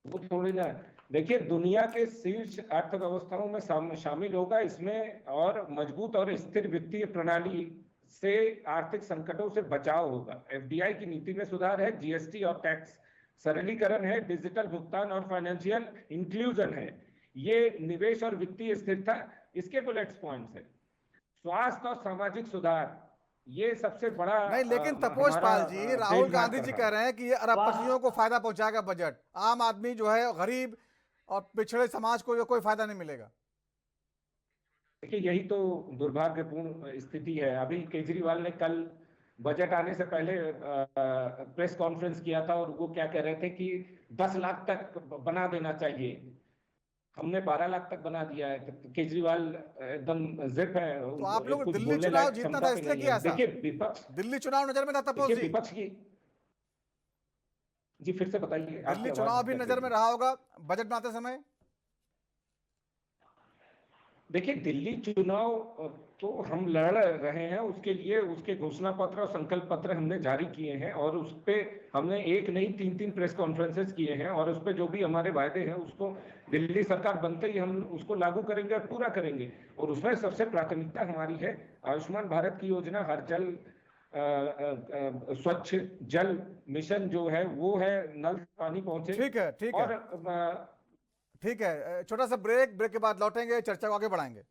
वो थोड़ी ना। देखिए, दुनिया के शीर्ष अर्थव्यवस्थाओं में शामिल होगा इसमें, और मजबूत और स्थिर वित्तीय प्रणाली से आर्थिक संकटों से बचाव होगा। एफडीआई की नीति में सुधार है, जीएसटी और टैक्स सरलीकरण है, डिजिटल भुगतान और फाइनेंशियल इंक्लूजन है, ये निवेश और वित्तीय स्थिरता इसके बुलेट्स पॉइंट्स है। स्वास्थ्य और सामाजिक सुधार, ये सबसे बड़ा नहीं, लेकिन तपोष पाल जी, राहुल गांधी जी कह रहे हैं कि ये अरबपतियों को फायदा पहुंचाएगा बजट, आम आदमी जो है गरीब और पिछड़े समाज को कोई फायदा नहीं मिलेगा। देखिए, यही तो दुर्भाग्यपूर्ण स्थिति है। अभी केजरीवाल ने कल बजट आने से पहले प्रेस कॉन्फ्रेंस किया था और वो क्या कह रहे थे कि 10 लाख तक बना देना चाहिए। हमने 12 लाख तक बना दिया है। तो केजरीवाल एकदम जिप है। तो आप लोग दिल्ली चुनाव जीतना था इसलिए किया ऐसा? देखिए, विपक्ष, दिल्ली चुनाव नजर में था तपोष जी? विपक्ष की, जी फिर से बताइए। दिल्ली चुनाव भी नजर में रहा होगा बजट बनाते समय? देखिए, दिल्ली चुनाव तो हम लड़ रहे हैं, उसके लिए उसके घोषणा पत्र और संकल्प पत्र हमने जारी किए हैं, और उस पे हमने एक नहीं 3-3 प्रेस कॉन्फ्रेंसेस किए हैं, और उस पे जो भी हमारे वायदे हैं उसको दिल्ली सरकार बनते ही हम उसको लागू करेंगे और पूरा करेंगे। और उसमें सबसे प्राथमिकता हमारी है आयुष्मान भारत की योजना, हर जल स्वच्छ जल मिशन जो है वो है, नल पानी पहुंचे। ठीक है, ठीक है, ठीक है। छोटा सा ब्रेक के बाद लौटेंगे, चर्चा को आगे बढ़ाएंगे।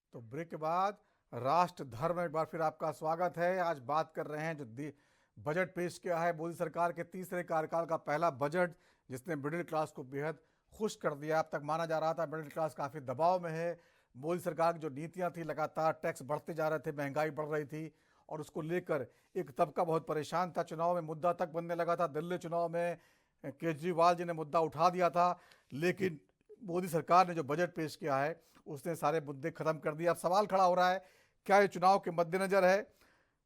तो ब्रेक के बाद राष्ट्र धर्म में एक बार फिर आपका स्वागत है। आज बात कर रहे हैं जो बजट पेश किया है मोदी सरकार के तीसरे कार्यकाल का पहला बजट, जिसने मिडिल क्लास को बेहद खुश कर दिया। अब तक माना जा रहा था मिडिल क्लास काफ़ी दबाव में है। मोदी सरकार की जो नीतियां थी, लगातार टैक्स बढ़ते जा रहे थे, महंगाई बढ़ रही थी, और उसको लेकर एक तबका बहुत परेशान था। चुनाव में मुद्दा तक बनने लगा था। दिल्ली चुनाव में केजरीवाल जी ने मुद्दा उठा दिया था, लेकिन मोदी सरकार ने जो बजट पेश किया है उसने सारे मुद्दे खत्म कर दिए। अब सवाल खड़ा हो रहा है, क्या ये चुनाव के मद्देनजर है?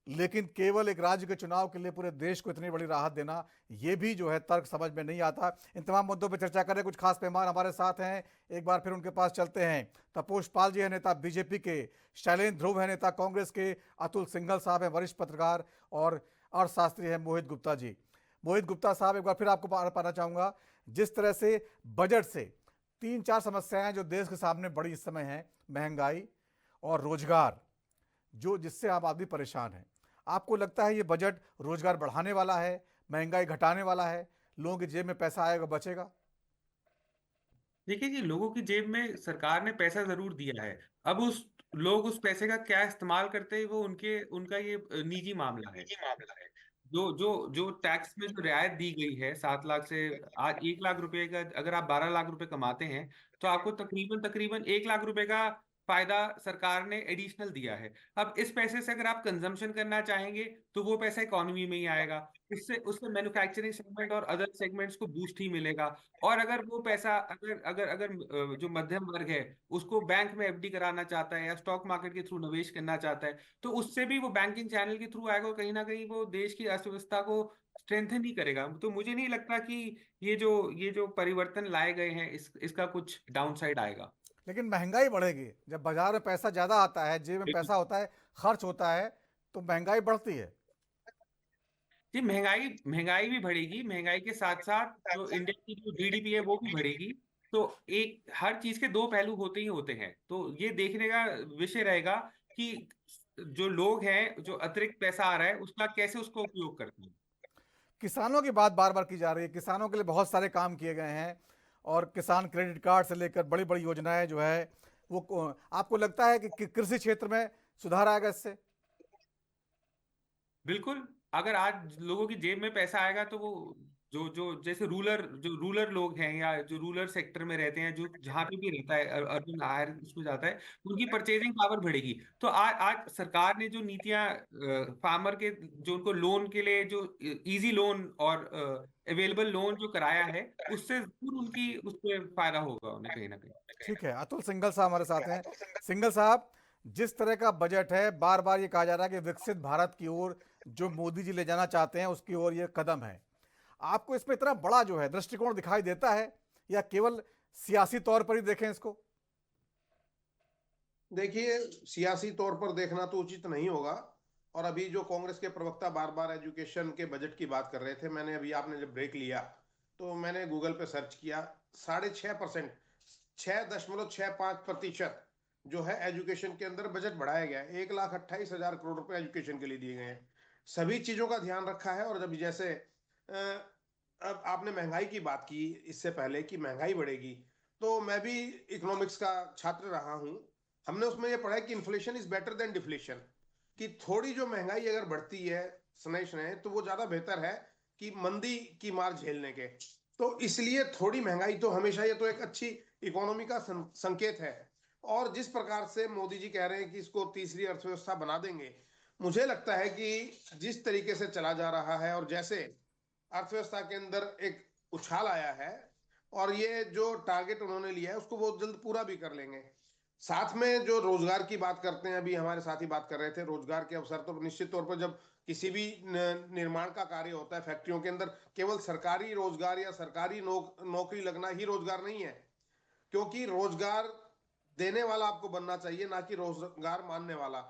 लेकिन केवल एक राज्य के चुनाव के लिए पूरे देश को इतनी बड़ी राहत देना, ये भी जो है तर्क समझ में नहीं आता। इन तमाम मुद्दों पर चर्चा करें, कुछ खास मेहमान हमारे साथ हैं, एक बार फिर उनके पास चलते हैं। तपोष पाल जी है नेता बीजेपी के, शैलेंद्र ध्रुव है नेता कांग्रेस के, अतुल सिंघल साहब है वरिष्ठ पत्रकार, और अर्थशास्त्री है मोहित गुप्ता जी। मोहित गुप्ता साहब, एक बार फिर आपको पाना चाहूँगा, जिस तरह से बजट से 3-4 समस्याएं जो देश के सामने बड़ी इस समय हैं, महंगाई और रोजगार, जो जिससे आम आदमी परेशान है, आपको लगता है ये बजट रोजगार बढ़ाने वाला है, महंगाई घटाने वाला है, लोगों की जेब में पैसा आएगा, बचेगा? देखिए जी, लोगों की जेब में सरकार ने पैसा जरूर दिया है। अब लोग उस पैसे का क्या इस्तेमाल करते हैं वो उनका ये निजी मामला है। जो जो जो टैक्स में जो रियायत दी गई है 7 लाख से, आज 1 लाख रुपए का, अगर आप 12 लाख रुपए कमाते हैं तो आपको तकरीबन 1 लाख रुपए का फायदा सरकार ने एडिशनल दिया है। अब इस पैसे से अगर आप कंजम्पशन करना चाहेंगे तो वो पैसा इकोनॉमी में ही आएगा, उससे मैन्युफैक्चरिंग सेगमेंट और अदर सेगमेंट्स को बूस्ट ही मिलेगा। और अगर वो पैसा अगर जो मध्यम वर्ग है उसको बैंक में एफडी कराना चाहता है या स्टॉक मार्केट के थ्रू निवेश करना चाहता है, तो उससे भी वो बैंकिंग चैनल के थ्रू आएगा, कहीं ना कहीं वो देश की अर्थव्यवस्था को स्ट्रेंथन ही करेगा। तो मुझे नहीं लगता कि ये जो परिवर्तन लाए गए हैं इसका कुछ डाउनसाइड आएगा। लेकिन महंगाई बढ़ेगी, जब बाजार में पैसा ज्यादा आता है, जेब में पैसा होता है, खर्च होता है, तो महंगाई बढ़ती है। जी, महंगाई भी बढ़ेगी, महंगाई के साथ साथ जो इंडिया की जो जीडीपी है वो भी बढ़ेगी। तो हर चीज के 2 पहलू होते ही होते हैं। तो ये देखने का विषय रहेगा कि जो लोग हैं, जो अतिरिक्त पैसा आ रहा है उसका कैसे उसको उपयोग करते हैं। किसानों की बात बार बार की जा रही है, किसानों के लिए बहुत सारे काम किए गए हैं, और किसान क्रेडिट कार्ड से लेकर बड़ी बड़ी योजनाएं जो है वो, आपको लगता है कि कृषि क्षेत्र में सुधार आएगा इससे? बिल्कुल, अगर आज लोगों की जेब में पैसा आएगा तो वो जो जैसे रूलर लोग हैं या जो रूरल सेक्टर में रहते हैं, जो जहाँ पे भी रहता है अर्बन हायर उसमें जाता है, उनकी परचेजिंग पावर बढ़ेगी। तो आज सरकार ने जो नीतियां फार्मर के जो उनको लोन के लिए जो इजी लोन और अवेलेबल लोन जो कराया है, उससे जरूर उनकी उससे फायदा होगा उन्हें कहीं ना कहीं। ठीक है, अतुल सिंघल साहब हमारे साथ हैं। सिंघल साहब, जिस तरह का बजट है, बार बार ये कहा जा रहा है कि विकसित भारत की ओर जो मोदी जी ले जाना चाहते हैं उसकी ओर ये कदम है। आपको इसमें इतना बड़ा जो है दृष्टिकोण दिखाई देता है, या केवल सियासी तौर पर ही देखें इसको? देखिए, सियासी तौर पर देखना तो उचित नहीं होगा। और अभी जो कांग्रेस के प्रवक्ता बार बार एजुकेशन के बजट की बात कर रहे थे, मैंने अभी आपने जब ब्रेक लिया तो मैंने गूगल पे सर्च किया, 6.5%, 6.65% जो है एजुकेशन के अंदर बजट बढ़ाया गया है। 1,28,000 करोड़ रुपए एजुकेशन के लिए दिए गए हैं। सभी चीजों का ध्यान रखा है। और जब जैसे अब आपने महंगाई की बात की इससे पहले कि महंगाई बढ़ेगी, तो मैं भी इकोनॉमिक्स का छात्र रहा हूं। हमने उसमें ये पढ़ा है कि inflation is better than deflation, कि थोड़ी जो महंगाई अगर बढ़ती है स्नेह स्नेह, तो वो ज्यादा बेहतर है कि मंदी की मार झेलने के। तो इसलिए थोड़ी महंगाई तो हमेशा, ये तो एक अच्छी इकोनॉमी का संकेत है। और जिस प्रकार से मोदी जी कह रहे हैं कि इसको तीसरी अर्थव्यवस्था बना देंगे, मुझे लगता है कि जिस तरीके से चला जा रहा है और जैसे अर्थव्यवस्था के अंदर एक उछाल आया है, और ये जो टारगेट उन्होंने लिया है उसको वो जल्द पूरा भी कर लेंगे। साथ में जो रोजगार की बात करते हैं, अभी हमारे साथी बात कर रहे थे, रोजगार के अवसर तो निश्चित तौर पर जब किसी भी निर्माण का कार्य होता है फैक्ट्रियों के अंदर, केवल सरकारी रोजगार या सरकारी नौकरी लगना ही रोजगार नहीं है। क्योंकि रोजगार देने वाला आपको बनना चाहिए, ना कि रोजगार मानने वाला।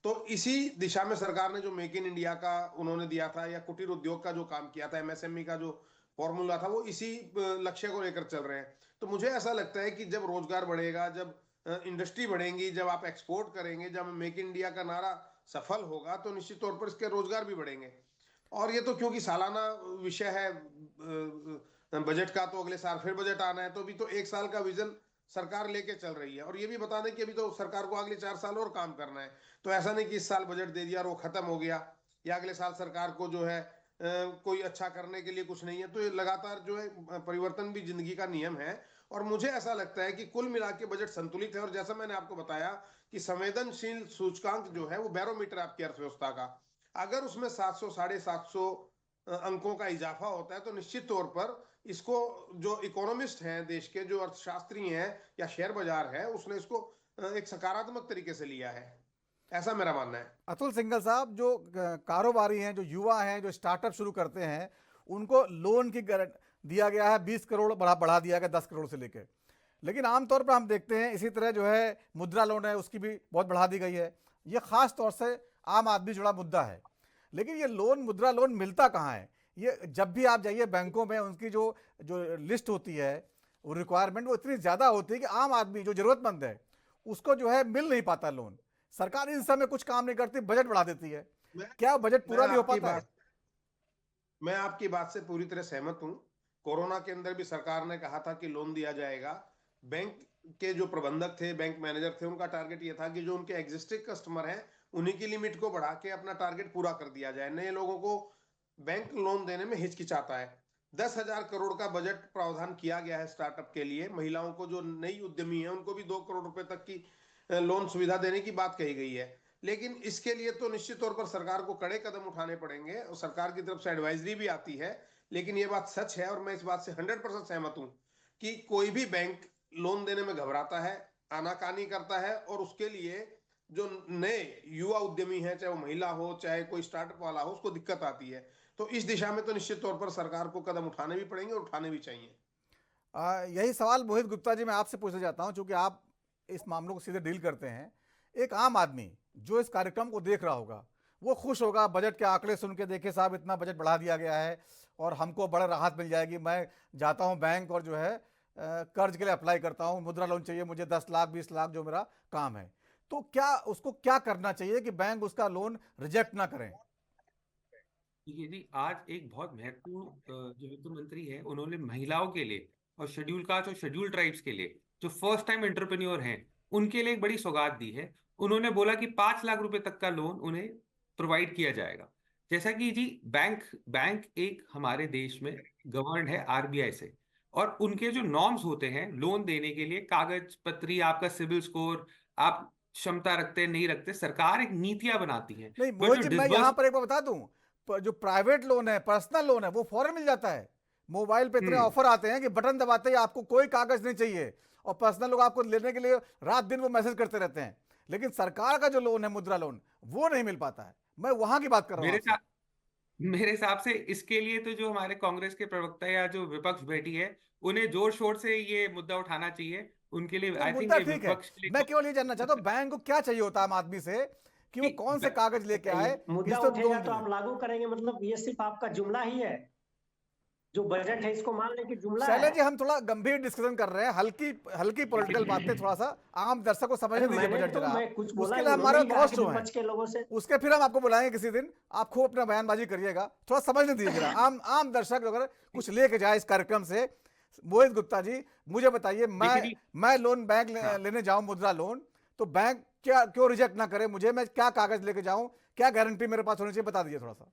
तो इसी दिशा में सरकार ने जो मेक इन इंडिया का उन्होंने दिया था, या कुटीर उद्योग का जो काम किया था, एमएसएमई का जो फॉर्मूला था, वो इसी लक्ष्य को लेकर चल रहे हैं। तो मुझे ऐसा लगता है कि जब रोजगार बढ़ेगा, जब इंडस्ट्री बढ़ेंगी, जब आप एक्सपोर्ट करेंगे, जब मेक इन इंडिया का नारा सफल होगा, तो निश्चित तौर पर इसके रोजगार भी बढ़ेंगे। और ये तो क्योंकि सालाना विषय है बजट का, तो अगले साल फिर बजट आना है, तो अभी तो एक साल का विजन सरकार लेके चल रही है। और ये भी बता दें कि अभी तो सरकार को अगले 4 साल और काम करना है। तो ऐसा नहीं कि इस साल बजट दे दिया और वो खत्म हो गया, या अगले साल सरकार को जो है कोई अच्छा करने के लिए कुछ नहीं है। तो ये लगातार जो है परिवर्तन भी जिंदगी का नियम है। और मुझे ऐसा लगता है कि कुल मिला के बजट संतुलित है। और जैसा मैंने आपको बताया कि संवेदनशील सूचकांक जो है वो बैरोमीटर आपकी अर्थव्यवस्था का, अगर उसमें 700 750 अंकों का इजाफा होता है, तो निश्चित तौर पर इसको जो इकोनॉमिस्ट हैं देश के, जो अर्थशास्त्री हैं या शेयर बाजार है, उसने इसको एक सकारात्मक तरीके से लिया है, ऐसा मेरा मानना है। अतुल सिंघल साहब, जो कारोबारी हैं, जो युवा हैं, जो स्टार्टअप शुरू करते हैं, उनको लोन की दिया गया है 20 करोड़, बढ़ा दिया गया 10 करोड़ से लेकर। लेकिन आमतौर पर हम देखते हैं इसी तरह जो है मुद्रा लोन है, उसकी भी बहुत बढ़ा दी गई है। ये खास तौर से आम आदमी जुड़ा मुद्दा है। लेकिन ये लोन, मुद्रा लोन मिलता कहाँ है? ये जब भी आप जाइए बैंकों में, उनकी जो लिस्ट होती है, वो रिक्वायरमेंट वो इतनी ज़्यादा होती है कि आम आदमी जो ज़रूरतमंद है उसको जो है मिल नहीं पाता लोन। सरकार इन समय कुछ काम नहीं करती, बजट बढ़ा देती है। क्या बजट पूरा नहीं हो पाता है? मैं आपकी बात से पूरी तरह सहमत हूं। कोरोना के अंदर भी सरकार ने कहा था कि लोन दिया जाएगा। बैंक के जो प्रबंधक थे, बैंक मैनेजर थे, उनका टारगेट ये था कि जो उनके एग्जिस्टिंग कस्टमर हैं उन्हीं की लिमिट को बढ़ा के अपना टारगेट पूरा कर दिया जाए। नए लोगों को बैंक लोन देने में हिचकिचाता है। 10,000 करोड़ का बजट प्रावधान किया गया है स्टार्टअप के लिए। महिलाओं को जो नई उद्यमी है उनको भी 2 करोड़ रुपए तक की लोन सुविधा देने की बात कही गई है। लेकिन इसके लिए तो निश्चित तौर पर सरकार को कड़े कदम उठाने पड़ेंगे, और सरकार की तरफ से एडवाइजरी भी आती है। लेकिन ये बात सच है, और मैं इस बात से 100% सहमत हूं कि कोई भी बैंक लोन देने में घबराता है, आनाकानी करता है, और उसके लिए जो नए युवा उद्यमी है, चाहे वो महिला हो चाहे कोई स्टार्टअप वाला हो, उसको दिक्कत आती है। तो इस दिशा में तो निश्चित तौर पर सरकार को कदम उठाने भी पड़ेंगे और उठाने भी चाहिए। यही सवाल मोहित गुप्ता जी मैं आपसे पूछना चाहता हूं, क्योंकि आप इस मामलों को सीधे डील करते हैं। एक आम आदमी जो इस कार्यक्रम को देख रहा होगा, वो खुश होगा बजट के आंकड़े सुन के, देखे साहब इतना बजट बढ़ा दिया गया है और हमको बड़ा राहत मिल जाएगी। मैं जाता हूं बैंक और जो है कर्ज के लिए अप्लाई करता हूं, मुद्रा लोन चाहिए मुझे 10 लाख 20 लाख जो मेरा काम है। तो क्या उसको क्या करना चाहिए कि बैंक उसका लोन रिजेक्ट ना करें? ये जी, आज एक बहुत महत्वपूर्ण जो वित्त मंत्री है, उन्होंने महिलाओं के लिए और शेड्यूल कास्ट और शेड्यूल ट्राइब्स के लिए जो फर्स्ट टाइम एंटरप्रेन्योर हैं, उनके लिए एक बड़ी सौगात दी है। उन्होंने बोला कि 5 लाख रुपए तक का लोन उन्हें प्रोवाइड किया जाएगा। जैसा कि जी बैंक एक हमारे देश में गवर्नड है आरबीआई से, और उनके जो नॉर्म्स होते हैं लोन देने के लिए, कागज पत्री, आपका सिविल स्कोर, आप क्षमता रखते हैं नहीं रखते, सरकार एक नीतियां बनाती है। नहीं बट मोहित जो जी, मैं डिसबर्स यहां पर एक बार बता दूं, जो प्राइवेट लोन है, पर्सनल लोन है, वो फौरन मिल जाता है। मोबाइल पे इतने ऑफर आते हैं कि बटन दबाते ही आपको कोई कागज नहीं चाहिए, और पर्सनल लोग आपको लेने के लिए रात दिन वो मैसेज करते रहते हैं। लेकिन सरकार का जो लोन है, मुद्रा लोन, वो नहीं मिल पाता है। मैं वहां की बात कर रहा हूं मेरे आपसे। साथ मेरे हिसाब से इसके लिए तो जो हमारे कांग्रेस के प्रवक्ता या जो विपक्ष बैठी है, उन्हें जोर शोर से ये मुद्दा उठाना चाहिए। उनके लिए तो आई थिंक मुद्दा ये ठीक है, विपक्ष के लिए मैं केवल ये जानना चाहता हूं बैंक को क्या चाहिए होता है आम आदमी से, कि वो कौन से कागज लेके आए मुद्दा जिससे उठेगा लोन तो आप लागू करेंगे, मतलब ये सिर्फ आपका जुमला ही है। जो बजट है इसको मान लें कि जुमला है। शैलेश जी, हम थोड़ा गंभीर डिस्कशन कर रहे हैं, हल्की हल्की पॉलिटिकल बातें थोड़ा सा आम दर्शक को समझने दीजिए बजट जरा। मैं कुछ बोला, उसके लिए उन्होंने हमारे ही कहा दोस्त कि जो हैं, विपक्ष के लोगों से उसके फिर हम आपको बुलाएंगे किसी दिन, आप खूब अपना बयानबाजी करिएगा, थोड़ा समझने दीजिए जरा। आम आम दर्शक अगर कुछ लेके जाए इस कार्यक्रम से। मोहित गुप्ता जी, मुझे बताइए, मैं लोन बैंक लेने जाऊं, मुद्रा लोन, तो बैंक क्या क्यों रिजेक्ट ना करे मुझे? मैं क्या कागज लेके जाऊं, क्या गारंटी मेरे पास होनी चाहिए, बता दीजिए थोड़ा सा।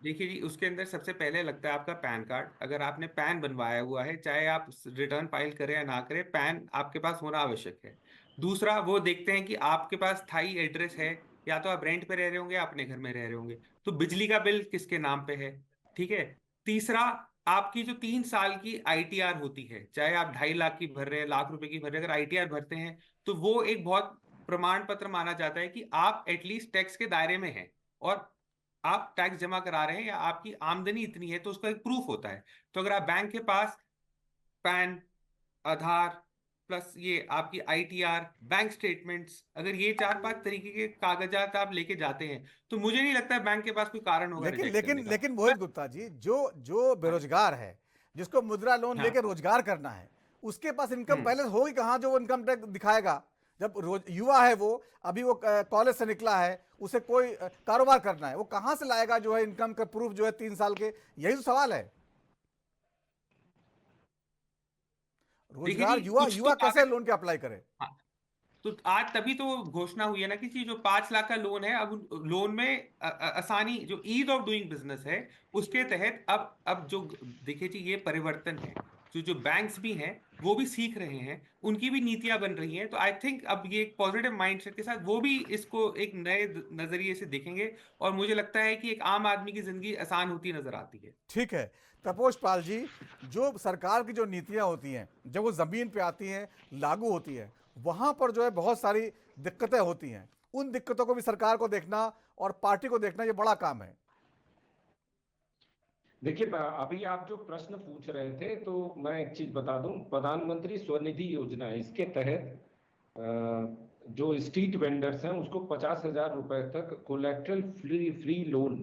देखिए जी, उसके अंदर सबसे पहले लगता है आपका पैन कार्ड। अगर आपने पैन बनवाया हुआ है, चाहे आप रिटर्न फाइल करें या ना करें, पैन आपके पास होना आवश्यक है। दूसरा, वो देखते हैं कि आपके पास स्थायी एड्रेस है, या तो आप रेंट पे रह रहे होंगे या अपने घर में रह रहे होंगे, तो बिजली का बिल किसके नाम पे है। ठीक है। तीसरा, आपकी जो 3 साल की आईटीआर होती है, चाहे आप 2.5 लाख की भर रहे हैं, लाख रुपए की भर रहे हैं, अगर आईटीआर भरते हैं तो वो एक बहुत प्रमाण पत्र माना जाता है कि आप एटलीस्ट टैक्स के दायरे में हैं, और आप टैक्स जमा करा रहे हैं, या आपकी आमदनी इतनी है, तो उसका एक प्रूफ होता है। तो अगर आप बैंक के पास पैन, आधार, प्लस ये आपकी आईटीआर, बैंक स्टेटमेंट्स, अगर ये 4-5 तरीके के कागजात आप लेके जाते हैं, तो मुझे नहीं लगता है बैंक के पास कोई कारण होगा लेकिन रिजेक्ट लेकिन करने का। लेकिन मोहित गुप्ता जी, जो बेरोजगार है, जिसको मुद्रा लोन हाँ। लेके रोजगार करना है, उसके पास इनकम बैलेंस होगी कहाँ जो वो इनकम टैक्स दिखाएगा? जब युवा है, वो अभी वो कॉलेज से निकला है, उसे कोई कारोबार करना है, वो कहाँ से लाएगा जो है इनकम का प्रूफ जो है 3 साल के? यही तो सवाल है। देखिए रोजगार, जी, युवा कुछ तो युवा कैसे कागज। लोन के अप्लाई करे? हाँ, तो आज तभी तो घोषणा हुई है ना कि जी जो 5 लाख का लोन है, अब लोन में आसानी, जो ईज ऑफ डूइंग बिजनेस है, उसके तहत अब जो, देखिए जी, ये परिवर्तन है। जो बैंक्स भी हैं वो भी सीख रहे हैं, उनकी भी नीतियां बन रही हैं। तो आई थिंक अब ये एक पॉजिटिव माइंडसेट के साथ वो भी इसको एक नए नजरिए से देखेंगे, और मुझे लगता है कि एक आम आदमी की जिंदगी आसान होती नजर आती है। ठीक है तपोष पाल जी, जो सरकार की जो नीतियां होती हैं, जब वो जमीन पे आती हैं, लागू होती है, वहां पर जो है बहुत सारी दिक्कतें होती हैं। उन दिक्कतों को भी सरकार को देखना और पार्टी को देखना, ये बड़ा काम है। देखिए, अभी आप जो प्रश्न पूछ रहे थे, तो मैं एक चीज बता दूं, प्रधानमंत्री स्वनिधि योजना है, इसके तहत जो स्ट्रीट वेंडर्स हैं उसको 50,000 रुपए तक कोलेट्रल फ्री लोन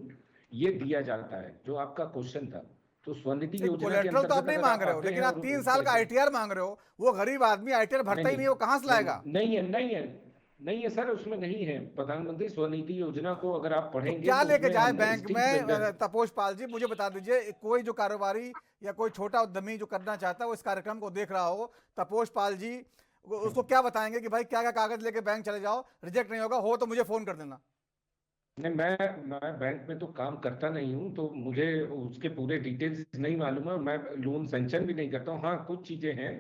ये दिया जाता है, जो आपका क्वेश्चन था। तो स्वनिधि योजना के कोलेट्रल तो आप अंतर्गत नहीं अगर मांग आप रहे हो, आते लेकिन हैं आप और 3 साल का आईटीआर मांग रहे हो। वो गरीब आदमी आईटीआर भरता ही नहीं, वो कहां से लाएगा? नहीं है सर, उसमें नहीं है। प्रधानमंत्री स्वनिधि योजना को अगर आप तो पढ़ेंगे क्या तो लेके उसमें जाए हमने बैंक स्ट्रीट में? वेंडर, तपोष पाल जी, मुझे बता दीजिए, कोई जो कारोबारी या कोई छोटा उद्यमी जो करना चाहता है, वो इस कार्यक्रम को देख रहा हो, तपोष पाल जी उसको क्या बताएंगे कि भाई क्या क्या कागज लेके बैंक चले जाओ, रिजेक्ट नहीं होगा, हो तो मुझे फोन कर देना। नहीं, मैं बैंक में तो काम करता नहीं हूँ, तो मुझे उसके पूरे डिटेल्स नहीं मालूम है। मैं लोन सैंक्शन भी नहीं करता हूँ। हाँ, कुछ चीजें हैं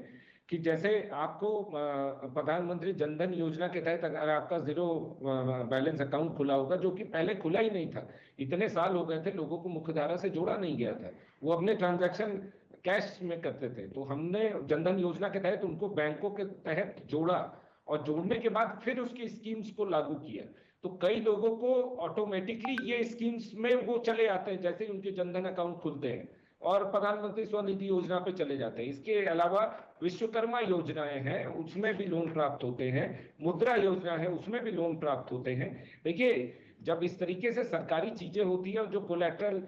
कि जैसे आपको प्रधानमंत्री जनधन योजना के तहत अगर आपका 0 बैलेंस अकाउंट खुला होगा, जो कि पहले खुला ही नहीं था, इतने साल हो गए थे, लोगों को मुख्यधारा से जोड़ा नहीं गया था, वो अपने ट्रांजैक्शन कैश में करते थे, तो हमने जनधन योजना के तहत उनको बैंकों के तहत जोड़ा, और जोड़ने के बाद फिर उसकी स्कीम्स को लागू किया। तो कई लोगों को ऑटोमेटिकली ये स्कीम्स में वो चले आते हैं, जैसे ही उनके जनधन अकाउंट खुलते हैं, और प्रधानमंत्री स्वनिधि योजना पे चले जाते हैं। इसके अलावा विश्वकर्मा योजनाएं हैं, उसमें भी लोन प्राप्त होते हैं, मुद्रा योजना है, उसमें भी लोन प्राप्त होते हैं। देखिए, जब इस तरीके से सरकारी चीजें होती है, जो कोलैटरल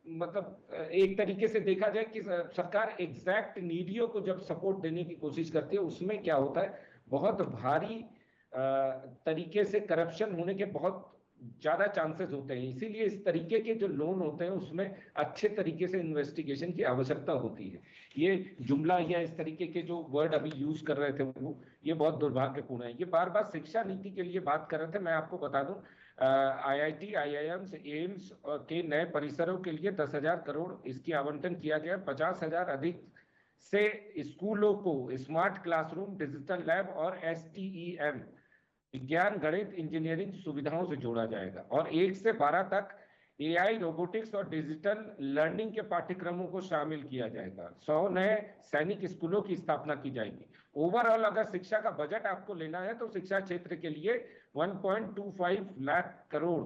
मतलब एक तरीके से देखा जाए कि सरकार एग्जैक्ट नीडियों को जब सपोर्ट देने की कोशिश करती है, उसमें क्या होता है, बहुत भारी तरीके से करप्शन होने के बहुत ज्यादा चांसेस होते हैं। इसीलिए इस तरीके के जो लोन होते हैं उसमें अच्छे तरीके से इन्वेस्टिगेशन की आवश्यकता होती है। ये जुमला या इस तरीके के जो वर्ड अभी यूज कर रहे थे वो, ये बहुत दुर्भाग्यपूर्ण है। ये बार बार शिक्षा नीति के लिए बात कर रहे थे। मैं आपको बता दूं, IIT, IIMs, एम्स के नए परिसरों के लिए 10,000 करोड़ इसकी आवंटन किया गया। 50,000 अधिक से स्कूलों को स्मार्ट क्लासरूम, डिजिटल लैब और STEM विज्ञान, गणित, इंजीनियरिंग सुविधाओं से जोड़ा जाएगा। और 1 से 12 तक AI, रोबोटिक्स और डिजिटल लर्निंग के पाठ्यक्रमों को शामिल किया जाएगा। 100 नए सैनिक स्कूलों की स्थापना की जाएगी। ओवरऑल अगर शिक्षा का बजट आपको लेना है तो शिक्षा क्षेत्र के लिए 1.25 लाख करोड़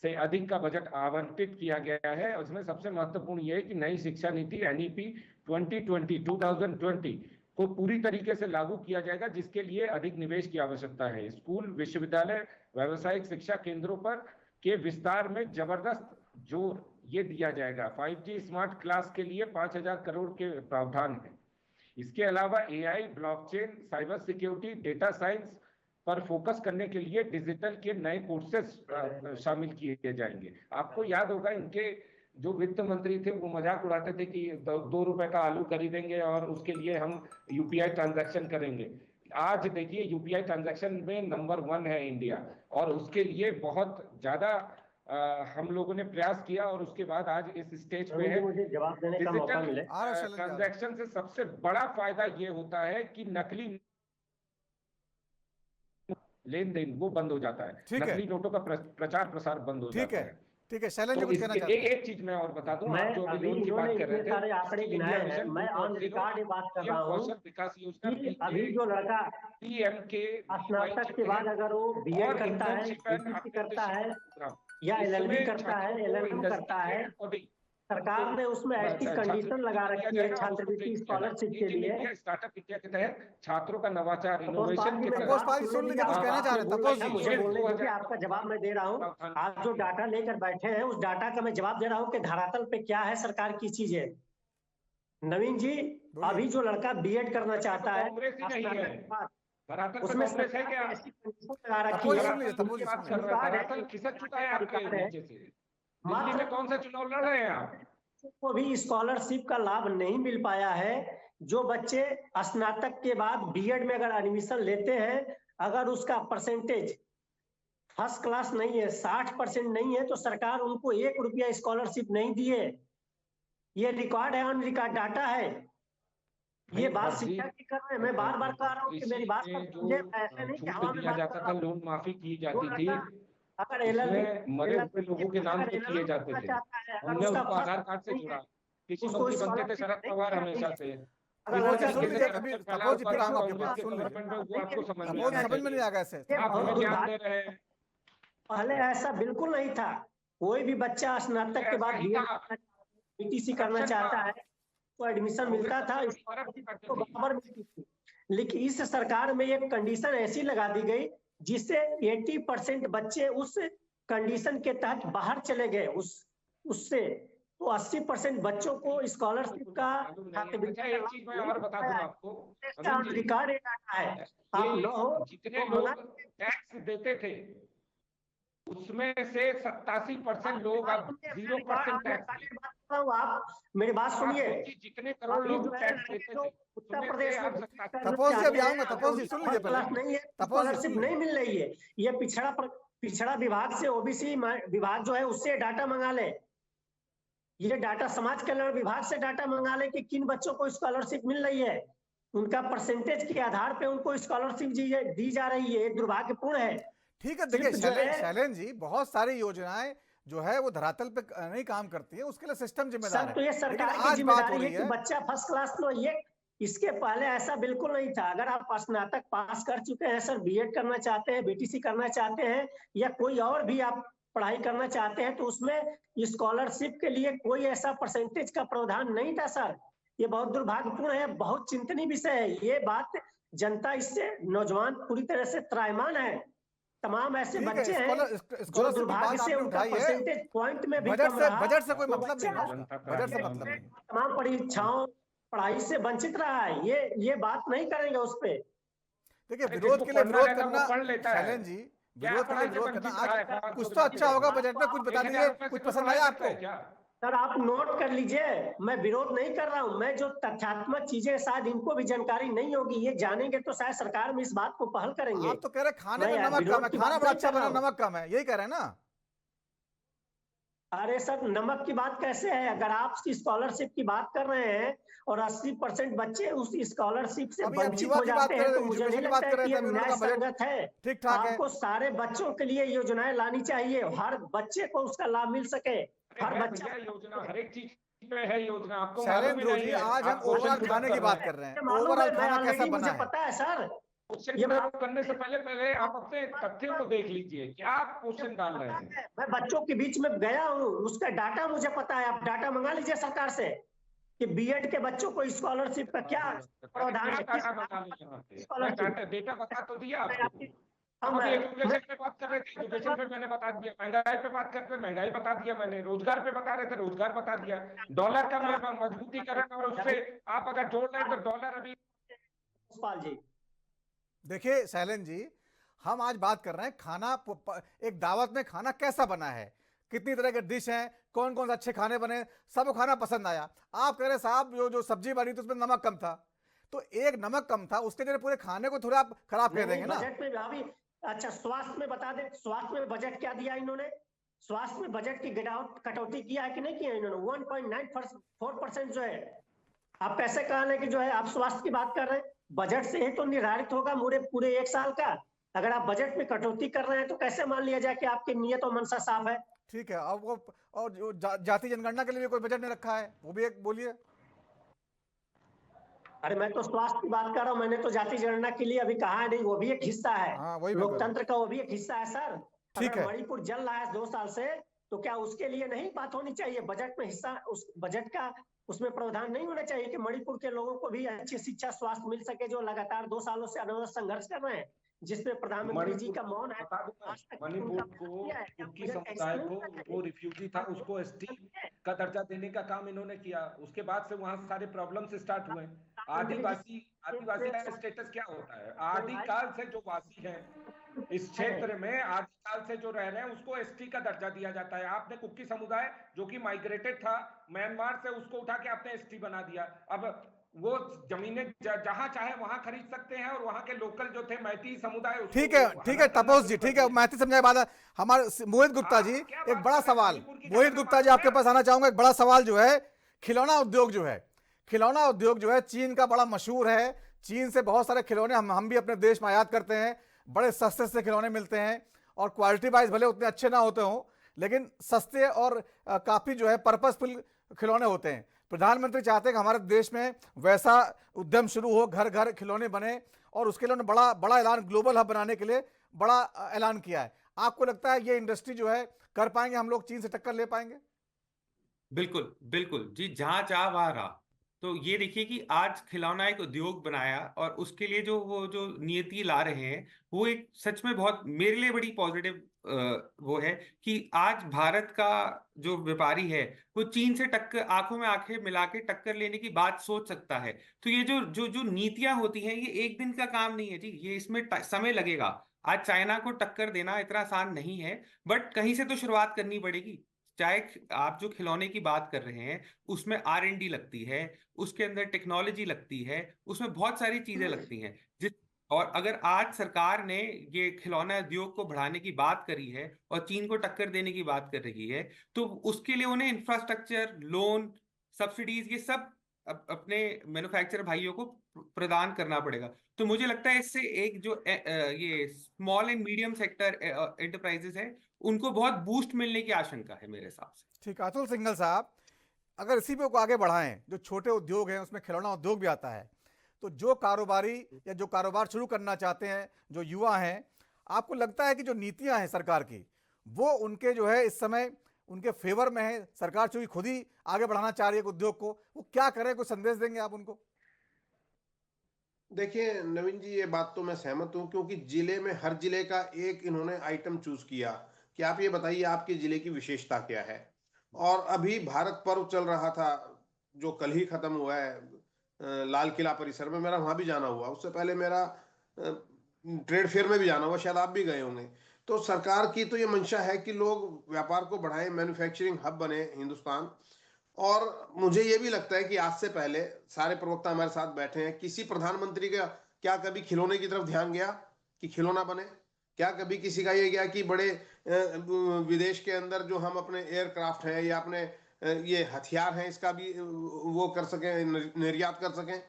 से अधिक का बजट आवंटित किया गया है। उसमें सबसे महत्वपूर्ण यह है कि नई शिक्षा नीति NEP 2020 को पूरी तरीके से लागू किया जाएगा, जिसके लिए अधिक निवेश की आवश्यकता है। स्कूल, विश्वविद्यालय, व्यावसायिक शिक्षा केंद्रों पर के विस्तार में जबरदस्त जोर ये दिया जाएगा। 5G स्मार्ट क्लास के लिए 5,000 करोड़ के प्रावधान है। इसके अलावा AI, blockchain, cyber security, data science पर फोकस करने के लिए डिजिटल के नए कोर्सेस शामिल किए जाएंगे। आपको याद होगा इनके जो वित्त मंत्री थे वो मजाक उड़ाते थे कि 2 रुपए का आलू खरीदेंगे और उसके लिए हम UPI ट्रांजैक्शन करेंगे। आज देखिए UPI ट्रांजैक्शन में नंबर 1 है इंडिया, और उसके लिए बहुत ज्यादा हम लोगों ने प्रयास किया और उसके बाद आज इस स्टेज पे है। मुझे जवाब देने का मौका मिले। ट्रांजैक्शन से सबसे बड़ा फायदा ये होता है कि नकली लेन देन वो बंद हो जाता है, नकली नोटों का प्रचार प्रसार बंद हो जाता है। ठीक है शैलेंद्र, तो एक चीज मैं और बता दूं, आप जो अभी लोन की बात कर रहे थे, सारे आंकड़े गिनाए हैं, मैं ऑन रिकॉर्ड बात कर रहा हूँ विकास योजना कि अभी जो लड़का PMK स्नातक के बाद अगर वो BEd करता है, BTC करता है या LLB करता है, LLM करता है, सरकार ने उसमें ऐसी कंडीशन लगा रखी है छात्रवृत्ति स्कॉलरशिप के लिए। स्टार्टअप इंडिया के तहत छात्रों का नवाचार, इनोवेशन के तपस पाल सुन लीजिए, कुछ कहना चाह रहे हैं तपस जी। मुझे बोलने दीजिए, आपका जवाब मैं दे रहा हूँ। आप जो डाटा लेकर बैठे हैं उस डाटा का मैं जवाब दे रहा हूँ कि धरातल पे क्या है सरकार की चीजें। नवीन जी, अभी जो लड़का BEd करना चाहता है उसमें सरकार ने ऐसी कंडीशन लगा रखी है। दिल्ली में कौन सा चुनाव लड़ रहे हैं आप? को भी स्कॉलरशिप का लाभ नहीं मिल पाया है। जो बच्चे स्नातक के बाद BEd में अगर एडमिशन लेते हैं, अगर उसका परसेंटेज फर्स्ट क्लास नहीं है, 60% नहीं है, तो सरकार उनको 1 रुपया स्कॉलरशिप नहीं दिए। ये रिकॉर्ड है, ऑन रिकॉर्ड डाटा है। ये बात शिक्षा की कर रहे हैं। मैं बार बार कह रहा हूँ कि मेरी बात ऐसे नहीं कि हवा में दिया जाता था, लोन माफी की जाती थी, अगर मरे हुए लोगों के नाम पे किए जाते थे, हमने उसको आधार कार्ड से जुड़ा। किसी मंत्री बनते थे शरद पवार हमेशा से। समझ में नहीं आ गया ऐसे, आप हमें ज्ञान दे रहे हैं। पहले ऐसा बिल्कुल नहीं था। कोई भी बच्चा स्नातक के बाद BTC करना चाहता है तो एडमिशन मिलता था, तो बराबर मिलती थी। लेकिन इस सरकार में एक कंडीशन ऐसी लगा दी गई जिससे 80% बच्चे उस कंडीशन के तहत बाहर चले गए। उससे तो 80% बच्चों को स्कॉलरशिप का एक चीज मैं और बता दूं आपको, रिकॉर्ड है। आप लोग जितने लोग टैक्स देते थे उसमें से 87% लोग अब 0% टैक्स। आप मेरी बात सुनिए, जितने करोड़ लोग टैक्स देते थे उत्तर प्रदेश में तपस जी अभी आऊंगा, तपस जी सुन लीजिए पहले। नहीं है, स्कॉलरशिप नहीं मिल रही है। ये पिछड़ा विभाग से OBC विभाग जो है उससे डाटा मंगा ले। ये डाटा समाज कल्याण विभाग से डाटा मंगा ले कि किन बच्चों को स्कॉलरशिप मिल रही है। उनका परसेंटेज के आधार पे उनको स्कॉलरशिप दी जा रही है। दुर्भाग्यपूर्ण है। ठीक है, देखिए शैलेंद्र जी, बहुत सारी योजनाएं जो है वो धरातल पे नहीं काम करती है, उसके लिए सिस्टम जिम्मेदार है। तो ये सरकार की जिम्मेदारी है कि बच्चा फर्स्ट क्लास तो ये, इसके पहले ऐसा बिल्कुल नहीं था। अगर आप स्नातक पास कर चुके हैं सर, BEd करना चाहते हैं, BTC करना चाहते हैं या कोई और भी आप पढ़ाई करना चाहते हैं, तो उसमें स्कॉलरशिप के लिए कोई ऐसा परसेंटेज का प्रावधान नहीं था सर। ये बहुत दुर्भाग्यपूर्ण है, बहुत चिंतनीय विषय है। ये बात जनता, इससे नौजवान पूरी तरह से त्रायमान है। तमाम ऐसे बच्चे हैं जो दुर्भाग्य से उनका परसेंटेज पॉइंट में भी कम रहा। बजट से कोई मतलब नहीं, बजट से मतलब नहीं। तमाम परीक्षाओं पढ़ाई से वंचित रहा है। ये बात नहीं करेंगे उस पे। देखिए, विरोध के लिए विरोध करना शैलेंद्र जी, विरोध के लिए विरोध करना। आज कुछ तो अच्छा होगा बजट में, कुछ बता दीजिए, कुछ पसंद आया आपको? सर आप नोट कर लीजिए, मैं विरोध नहीं कर रहा हूं, मैं जो तथ्यात्मक चीजें शायद इनको भी जानकारी नहीं होगी, ये जानेंगे तो शायद सरकार में इस बात को पहल करेंगे। आप तो कह रहे खाने मैं में नमक कम विरोध है, की खाना बात बड़ा नहीं अच्छा कर रहा बना, हूं। नमक कम है, यही कह रहे हैं ना? अरे सर नमक की बात कैसे है? अगर आप स्कॉलरशिप की बात कर रहे हैं और 80% बच्चे उस स्कॉलरशिप से अभी आप वंचित युवा हो की बात जाते कर हैं, रहे तो थे, मुझे एजुकेशन नहीं की बात लगता कर है रहे कि थे, ये अभी उन्होंने न्याय कहा बजट संगत है। ठीक ठाक है। आपको सारे बच्चों के लिए योजनाएं लानी चाहिए, हर बच्चे को उसका लाभ मिल सके, हर है बच्चा। भैया योजना, हर एक चीज में है योजना, आपको मालूम ही शैलेंद्र नहीं जी, है, आज हम आप क्वेश्चन ओवरऑल पुट अप खाने की कर रहे बात हैं। कर रहे हैं। मालूम ओवरऑल है, मैं खाना कैसा ऑलरेडी बना मुझे है? पता है सर। क्वेश्चन ये पुट अप करने से पहले आप अपने तथ्यों को देख लीजिए, क्या आप क्वेश्चन डाल रहे हैं। मैं बच्चों के बीच में गया हूँ, उसका डाटा मुझे पता है, आप डाटा मंगा लीजिए सरकार से कि बीएड के बच्चों को स्कॉलरशिप का क्या प्रावधान है, किस स्कॉलरशिप। डेटा बता तो दिया आपको। हम अभी एजुकेशन पे बात कर रहे थे, एजुकेशन पे मैंने बता दिया, महंगाई पे बात करते महंगाई बता दिया मैंने, रोजगार पे बता रहे थे रोजगार बता दिया, डॉलर का मजबूतीकरण और उससे आप अगर जोड़ रहे हैं तो डॉलर अभी। पाल जी देखिए शैलेंद्र जी, हम आज बात कर रहे हैं खाना, एक दावत में खाना कैसा बना है, कितनी तरह के डिश हैं, कौन कौन से अच्छे खाने बने, सबको खाना पसंद आया। आप कह रहे साहब जो सब्जी बनी थी उसमें नमक कम था, तो एक नमक कम था उसके लिए पूरे खाने को थोड़ा आप खराब कर देंगे ना? बजट में अभी अच्छा स्वास्थ्य में बता दें, स्वास्थ्य में बजट क्या दिया इन्होंने? स्वास्थ्य में बजट की कटौती किया है कि नहीं किया इन्होंने? 1.94% जो है, आप कैसे कह रहे हैं कि जो है आप स्वास्थ्य की बात कर रहे हैं? बजट से ही तो निर्धारित होगा पूरे एक साल का। अगर आप बजट में कटौती कर रहे हैं तो कैसे मान लिया जाए कि आपकी नीयत और मंशा साफ है? ठीक है, अब वो और जो जाति जनगणना के लिए भी कोई बजट नहीं रखा है, वो भी एक बोलिए। अरे मैं तो स्वास्थ्य की बात कर रहा हूँ, मैंने तो जाति जनगणना के लिए अभी कहा नहीं, वो भी एक हिस्सा है। हाँ, वही लोकतंत्र का वो भी एक हिस्सा है सर। ठीक अगर है। मणिपुर जल रहा है 2 साल से, तो क्या उसके लिए नहीं बात होनी चाहिए? बजट में हिस्सा, उस बजट का उसमें प्रावधान नहीं होना चाहिए कि मणिपुर के लोगों को भी अच्छी शिक्षा स्वास्थ्य मिल सके, जो लगातार 2 सालों से अनवरत संघर्ष कर रहे हैं, जिसमें प्रधानमंत्री जी का मौन है। मणिपुर को, कुकी समुदाय को, वो रिफ्यूजी था उसको एसटी का दर्जा देने का काम इन्होंने किया, उसके बाद से वहां सारे प्रॉब्लम्स स्टार्ट हुए। आदिवासी का स्टेटस क्या होता है? आदिकाल से जो वासी हैं इस क्षेत्र में, आदिकाल से जो रह रहे हैं, उसको एसटी का दर्जा दिया जाता है। आपने कुकी समुदाय जो कि माइग्रेटेड था म्यांमार से, उसको उठा के आपने एसटी बना दिया। अब वो जमीनें जहां चाहे वहां खरीद सकते हैं, और वहां के लोकल जो थे मैती समुदाय, ठीक है तपोस जी, ठीक है, मैथिली समझाए बात है। हमारे मोहित गुप्ता जी, एक बड़ा सवाल, मोहित गुप्ता जी आपके पास आना चाहूंगा। एक बड़ा सवाल जो है, खिलौना उद्योग जो है चीन का बड़ा मशहूर है। चीन से बहुत सारे खिलौने हम भी अपने देश में आयात करते हैं, बड़े सस्ते से खिलौने मिलते हैं, और क्वालिटी वाइज भले उतने अच्छे ना होते हों, लेकिन सस्ते और काफ़ी जो है पर्पसफुल खिलौने होते हैं। प्रधानमंत्री चाहते हैं कि हमारे देश में वैसा उद्यम शुरू हो, घर घर खिलौने बने, और उसके लिए उन्होंने बड़ा ऐलान, ग्लोबल हब बनाने के लिए बड़ा ऐलान किया है। आपको लगता है ये इंडस्ट्री जो है कर पाएंगे हम लोग, चीन से टक्कर ले पाएंगे? बिल्कुल बिल्कुल जी, जहां चाह वहां रहा। तो ये देखिए कि आज खिलौना एक उद्योग बनाया, और उसके लिए जो नीति ला रहे हैं, वो एक सच में बहुत मेरे लिए बड़ी पॉजिटिव वो है कि आज भारत का जो व्यापारी है वो चीन से टक्कर, आंखों में आंखें मिला के टक्कर लेने की बात सोच सकता है। तो ये जो जो जो नीतियां होती हैं, ये एक दिन का काम नहीं है जी, ये इसमें समय लगेगा। आज चाइना को टक्कर देना इतना आसान नहीं है, बट कहीं से तो शुरुआत करनी पड़ेगी। चाहे आप जो खिलौने की बात कर रहे हैं, उसमें R&D लगती है, उसके अंदर टेक्नोलॉजी लगती है, उसमें बहुत सारी चीजें लगती हैं। और अगर आज सरकार ने ये खिलौना उद्योग को बढ़ाने की बात करी है और चीन को टक्कर देने की बात कर रही है, तो उसके लिए उन्हें इंफ्रास्ट्रक्चर, लोन, सब्सिडीज, ये सब अपने मैन्युफैक्चरर भाइयों को प्रदान करना पड़ेगा। तो मुझे लगता है इससे एक जो ये small and medium sector enterprises है, उनको बहुत बूस्ट मिलने की आशंका है मेरे हिसाब से। ठीक, अतुल सिंघल साहब, अगर इसी पे को आगे बढ़ाएं, जो छोटे उद्योग हैं उसमें खिलौना उद्योग भी आता है, तो जो कारोबारी या जो कारोबार शुरू करना चाहते हैं, जो युवा हैं, आपको लगता है कि जो नीतियां हैं सरकार की, वो उनके जो है इस समय उनके फेवर में है? सरकार चूंकि खुद ही आगे बढ़ाना चाह रही है उद्योग को, वो क्या करें, कोई संदेश देंगे आप उनको? देखिए नवीन जी, ये बात तो मैं सहमत हूं, क्योंकि जिले में हर जिले का एक इन्होंने आइटम चूज किया कि आप ये बताइए आपके जिले की विशेषता क्या है। और अभी भारत पर्व चल रहा था जो कल ही खत्म हुआ है लाल किला परिसर में, मेरा वहां भी जाना हुआ, उससे पहले मेरा ट्रेड फेयर में भी जाना हुआ, शायद आप भी गए होंगे। तो सरकार की तो ये मंशा है कि लोग व्यापार को बढ़ाएं, मैन्युफैक्चरिंग हब बने हिंदुस्तान। और मुझे ये भी लगता है कि आज से पहले सारे प्रवक्ता हमारे साथ बैठे हैं, किसी प्रधानमंत्री का क्या कभी खिलौने की तरफ ध्यान गया कि खिलौना बने? क्या कभी किसी का ये गया कि बड़े विदेश के अंदर जो हम अपने एयरक्राफ्ट है या अपने ये हथियार हैं इसका भी वो कर सकें, निर्यात कर सकें?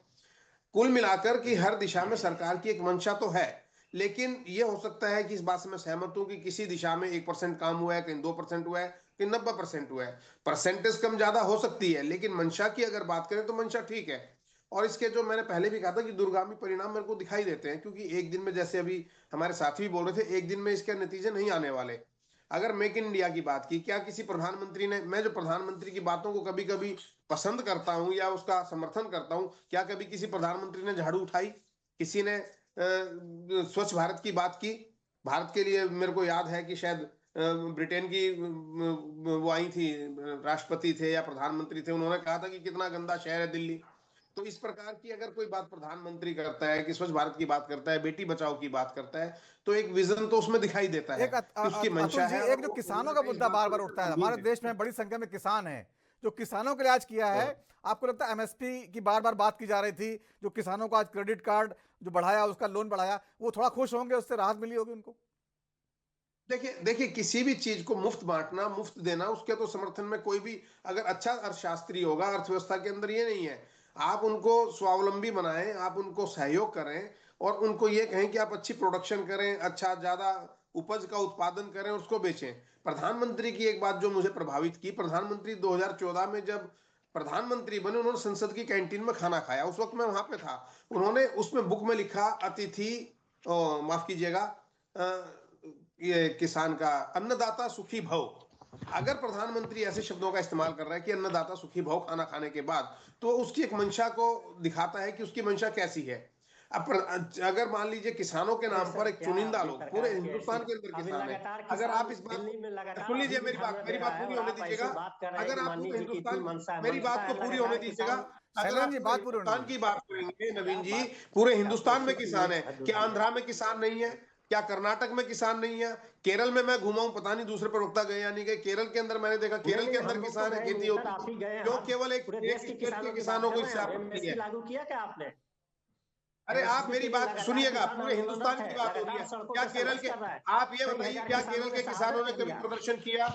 कुल मिलाकर कि हर दिशा में सरकार की एक मंशा तो है, लेकिन ये हो सकता है कि इस बात से मैं सहमत हूं कि किसी दिशा में 1% काम हुआ है, कहीं 2% हुआ है, कहीं 90% हुआ है। परसेंटेज कम ज्यादा हो सकती है, लेकिन मंशा की अगर बात करें तो मंशा ठीक है। और इसके जो मैंने पहले भी कहा था कि दूरगामी परिणाम मेरे को दिखाई देते हैं, क्योंकि एक दिन में, जैसे अभी हमारे साथी भी बोल रहे थे, एक दिन में इसके नतीजे नहीं आने वाले। अगर मेक इन इंडिया की बात की, क्या किसी प्रधानमंत्री ने, मैं जो प्रधानमंत्री की बातों को कभी कभी पसंद करता हूं या उसका समर्थन करता हूं, क्या कभी किसी प्रधानमंत्री ने झाड़ू उठाई? किसी ने स्वच्छ भारत की बात की? भारत के लिए मेरे को याद है कि शायद ब्रिटेन की वो आई थी, राष्ट्रपति थे या प्रधानमंत्री थे, उन्होंने कहा था कि कितना गंदा शहर है दिल्ली। तो इस प्रकार की अगर कोई बात प्रधानमंत्री करता है, कि स्वच्छ भारत की बात करता है, बेटी बचाओ की बात करता है, तो एक विजन तो उसमें दिखाई देता है कि उसकी मंशा अतुल जी, है। एक जो किसानों का मुद्दा बार बार उठता है, हमारे देश में बड़ी संख्या में किसान हैं जो किसानों के लिए आज किया है। आपको लगता है एमएसपी की बार बार बात की जा रही थी, जो किसानों को आज क्रेडिट कार्ड जो बढ़ाया, उसका लोन बढ़ाया, वो थोड़ा खुश होंगे, उससे राहत मिली होगी उनको? देखिए किसी भी चीज को मुफ्त बांटना, मुफ्त देना, उसके तो समर्थन में कोई भी अगर अच्छा अर्थशास्त्री होगा, अर्थव्यवस्था के अंदर ये नहीं है। आप उनको स्वावलंबी बनाएं, आप उनको सहयोग करें और उनको ये कहें कि आप अच्छी प्रोडक्शन करें, अच्छा ज्यादा उपज का उत्पादन करें, उसको बेचें। प्रधानमंत्री की एक बात जो मुझे प्रभावित की, प्रधानमंत्री 2014 में जब प्रधानमंत्री बने, उन्होंने संसद की कैंटीन में खाना खाया। उस वक्त मैं वहां पे था। उन्होंने उसमें बुक में लिखा, अतिथि माफ कीजिएगा, ये किसान का, अन्नदाता सुखी भव। अगर प्रधानमंत्री ऐसे शब्दों का इस्तेमाल कर रहा है कि अन्नदाता सुखी भव खाना खाने के बाद, तो उसकी एक मंशा को दिखाता है कि उसकी मंशा कैसी है। अब अगर मान लीजिए किसानों के नाम पर एक चुनिंदा लोग, पूरे हिंदुस्तान के अंदर किसान है, अगर आप इस बात सुन लीजिए, मेरी बात पूरी होने दीजिएगा। अगर आप पूरे हिंदुस्तान, मेरी बात को पूरी होने दीजिएगा। अगर आप हिंदुस्तान की बात करेंगे नवीन जी, पूरे हिंदुस्तान में किसान है। क्या आंध्रा में किसान नहीं है? क्या कर्नाटक में किसान नहीं है? केरल में मैं घूमा हूं, पता नहीं दूसरे प्रवक्ता गए या नहीं गए, केरल के अंदर मैंने देखा, केरल के अंदर किसान है, खेती होती है। क्यों केवल एक स्टेट के किसानों को इससे आपत्ति है? लागू किया क्या आपने? अरे आप मेरी बात सुनिएगा, पूरे हिंदुस्तान की बात हो रही है। क्या केरल के, आप ये बताइए, क्या केरल के किसानों ने कभी प्रदर्शन किया?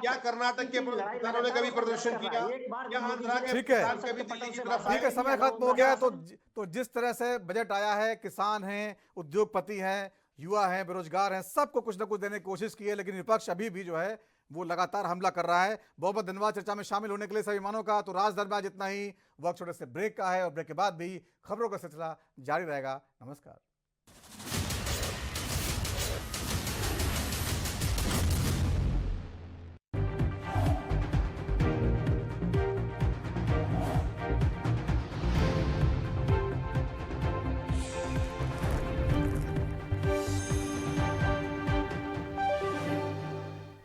क्या कर्नाटक के किसानों ने कभी प्रदर्शन किया? क्या आंध्रा के किसान कभी दिल्ली की तरफ? ठीक है, समय खत्म हो गया। तो जिस तरह से बजट आया है, किसान हैं, उद्योगपति हैं, युवा हैं, बेरोजगार हैं, सबको कुछ ना कुछ देने की कोशिश की है, लेकिन विपक्ष अभी भी जो है वो लगातार हमला कर रहा है। बहुत बहुत धन्यवाद चर्चा में शामिल होने के लिए सभी मेहमानों का। तो राजदर में आज इतना ही। वक्त छोटे से ब्रेक का है और ब्रेक के बाद भी खबरों का सिलसिला जारी रहेगा। नमस्कार।